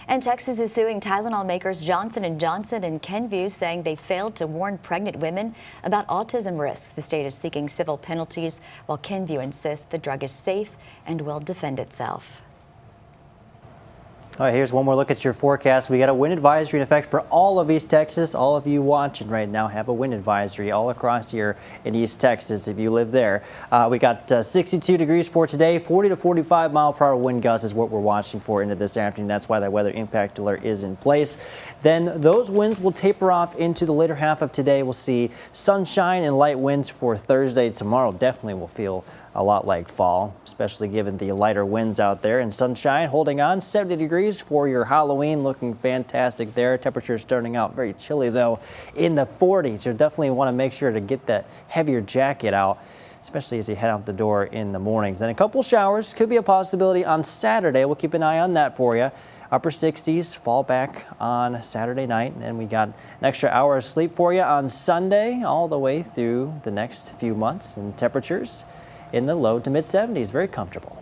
And Texas is suing Tylenol makers Johnson & Johnson and Kenvue, saying they failed to warn pregnant women about autism risks. The state is seeking civil penalties, while Kenvue insists the drug is safe and will defend itself. All right, here's one more look at your forecast. We got a wind advisory in effect for all of East Texas. All of you watching right now have a wind advisory all across here in East Texas if you live there. We got 62 degrees for today. 40 to 45 mile per hour wind gusts is what we're watching for into this afternoon. That's why that weather impact alert is in place. Then those winds will taper off into the later half of today. We'll see sunshine and light winds for Thursday. Tomorrow definitely will feel a lot like fall, especially given the lighter winds out there, and sunshine holding on. 70 degrees for your Halloween, looking fantastic there. Temperatures starting out very chilly though, in the 40s. You definitely want to make sure to get that heavier jacket out, especially as you head out the door in the mornings. Then a couple showers could be a possibility on Saturday. We'll keep an eye on that for you. Upper 60s, fall back on Saturday night. And then we got an extra hour of sleep for you on Sunday, all the way through the next few months, and temperatures in the low to mid 70s. Very comfortable.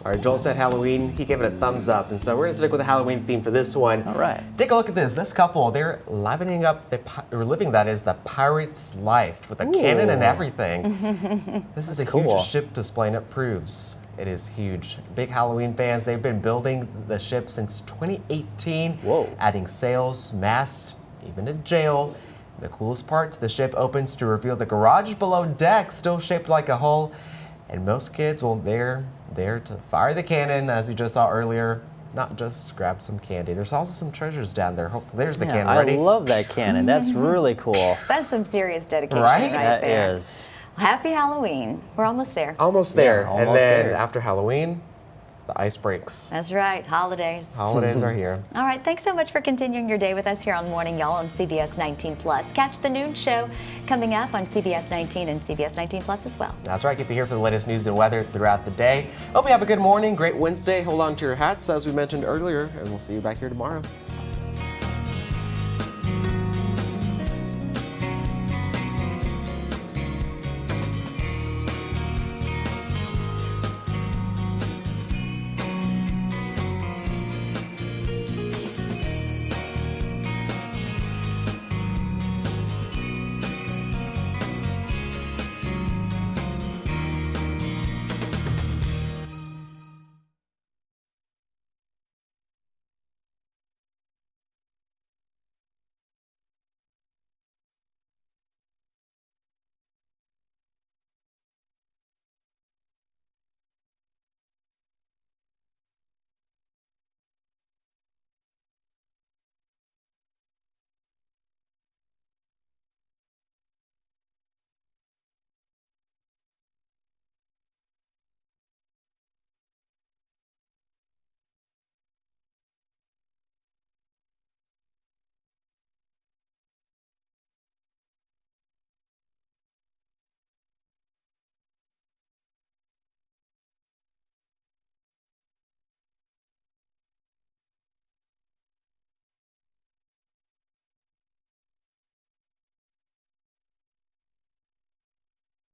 All right, Joel said Halloween. He gave it a thumbs up, and so we're going to stick with the Halloween theme for this one. All right. Take a look at this. This couple, they're livening up, living the pirate's life with a cannon and everything. This is a huge ship display, and it proves it is huge. Big Halloween fans, they've been building the ship since 2018, adding sails, masts, even a jail. The coolest part, the ship opens to reveal the garage below deck, still shaped like a hull. And most kids, well, they're there to fire the cannon, as you just saw earlier, not just grab some candy. There's also some treasures down there. Hopefully, there's the cannon ready. I love that cannon. That's really cool. That's some serious dedication right there. That is. Happy Halloween. We're almost there. Almost there. Yeah, almost and then there. After Halloween, the ice breaks. That's right. Holidays. Holidays are here. All right. Thanks so much for continuing your day with us here on Morning Y'all on CBS 19 Plus. Catch the noon show coming up on CBS 19 and CBS 19 Plus as well. That's right. Keep you here for the latest news and weather throughout the day. Hope you have a good morning. Great Wednesday. Hold on to your hats, as we mentioned earlier, and we'll see you back here tomorrow.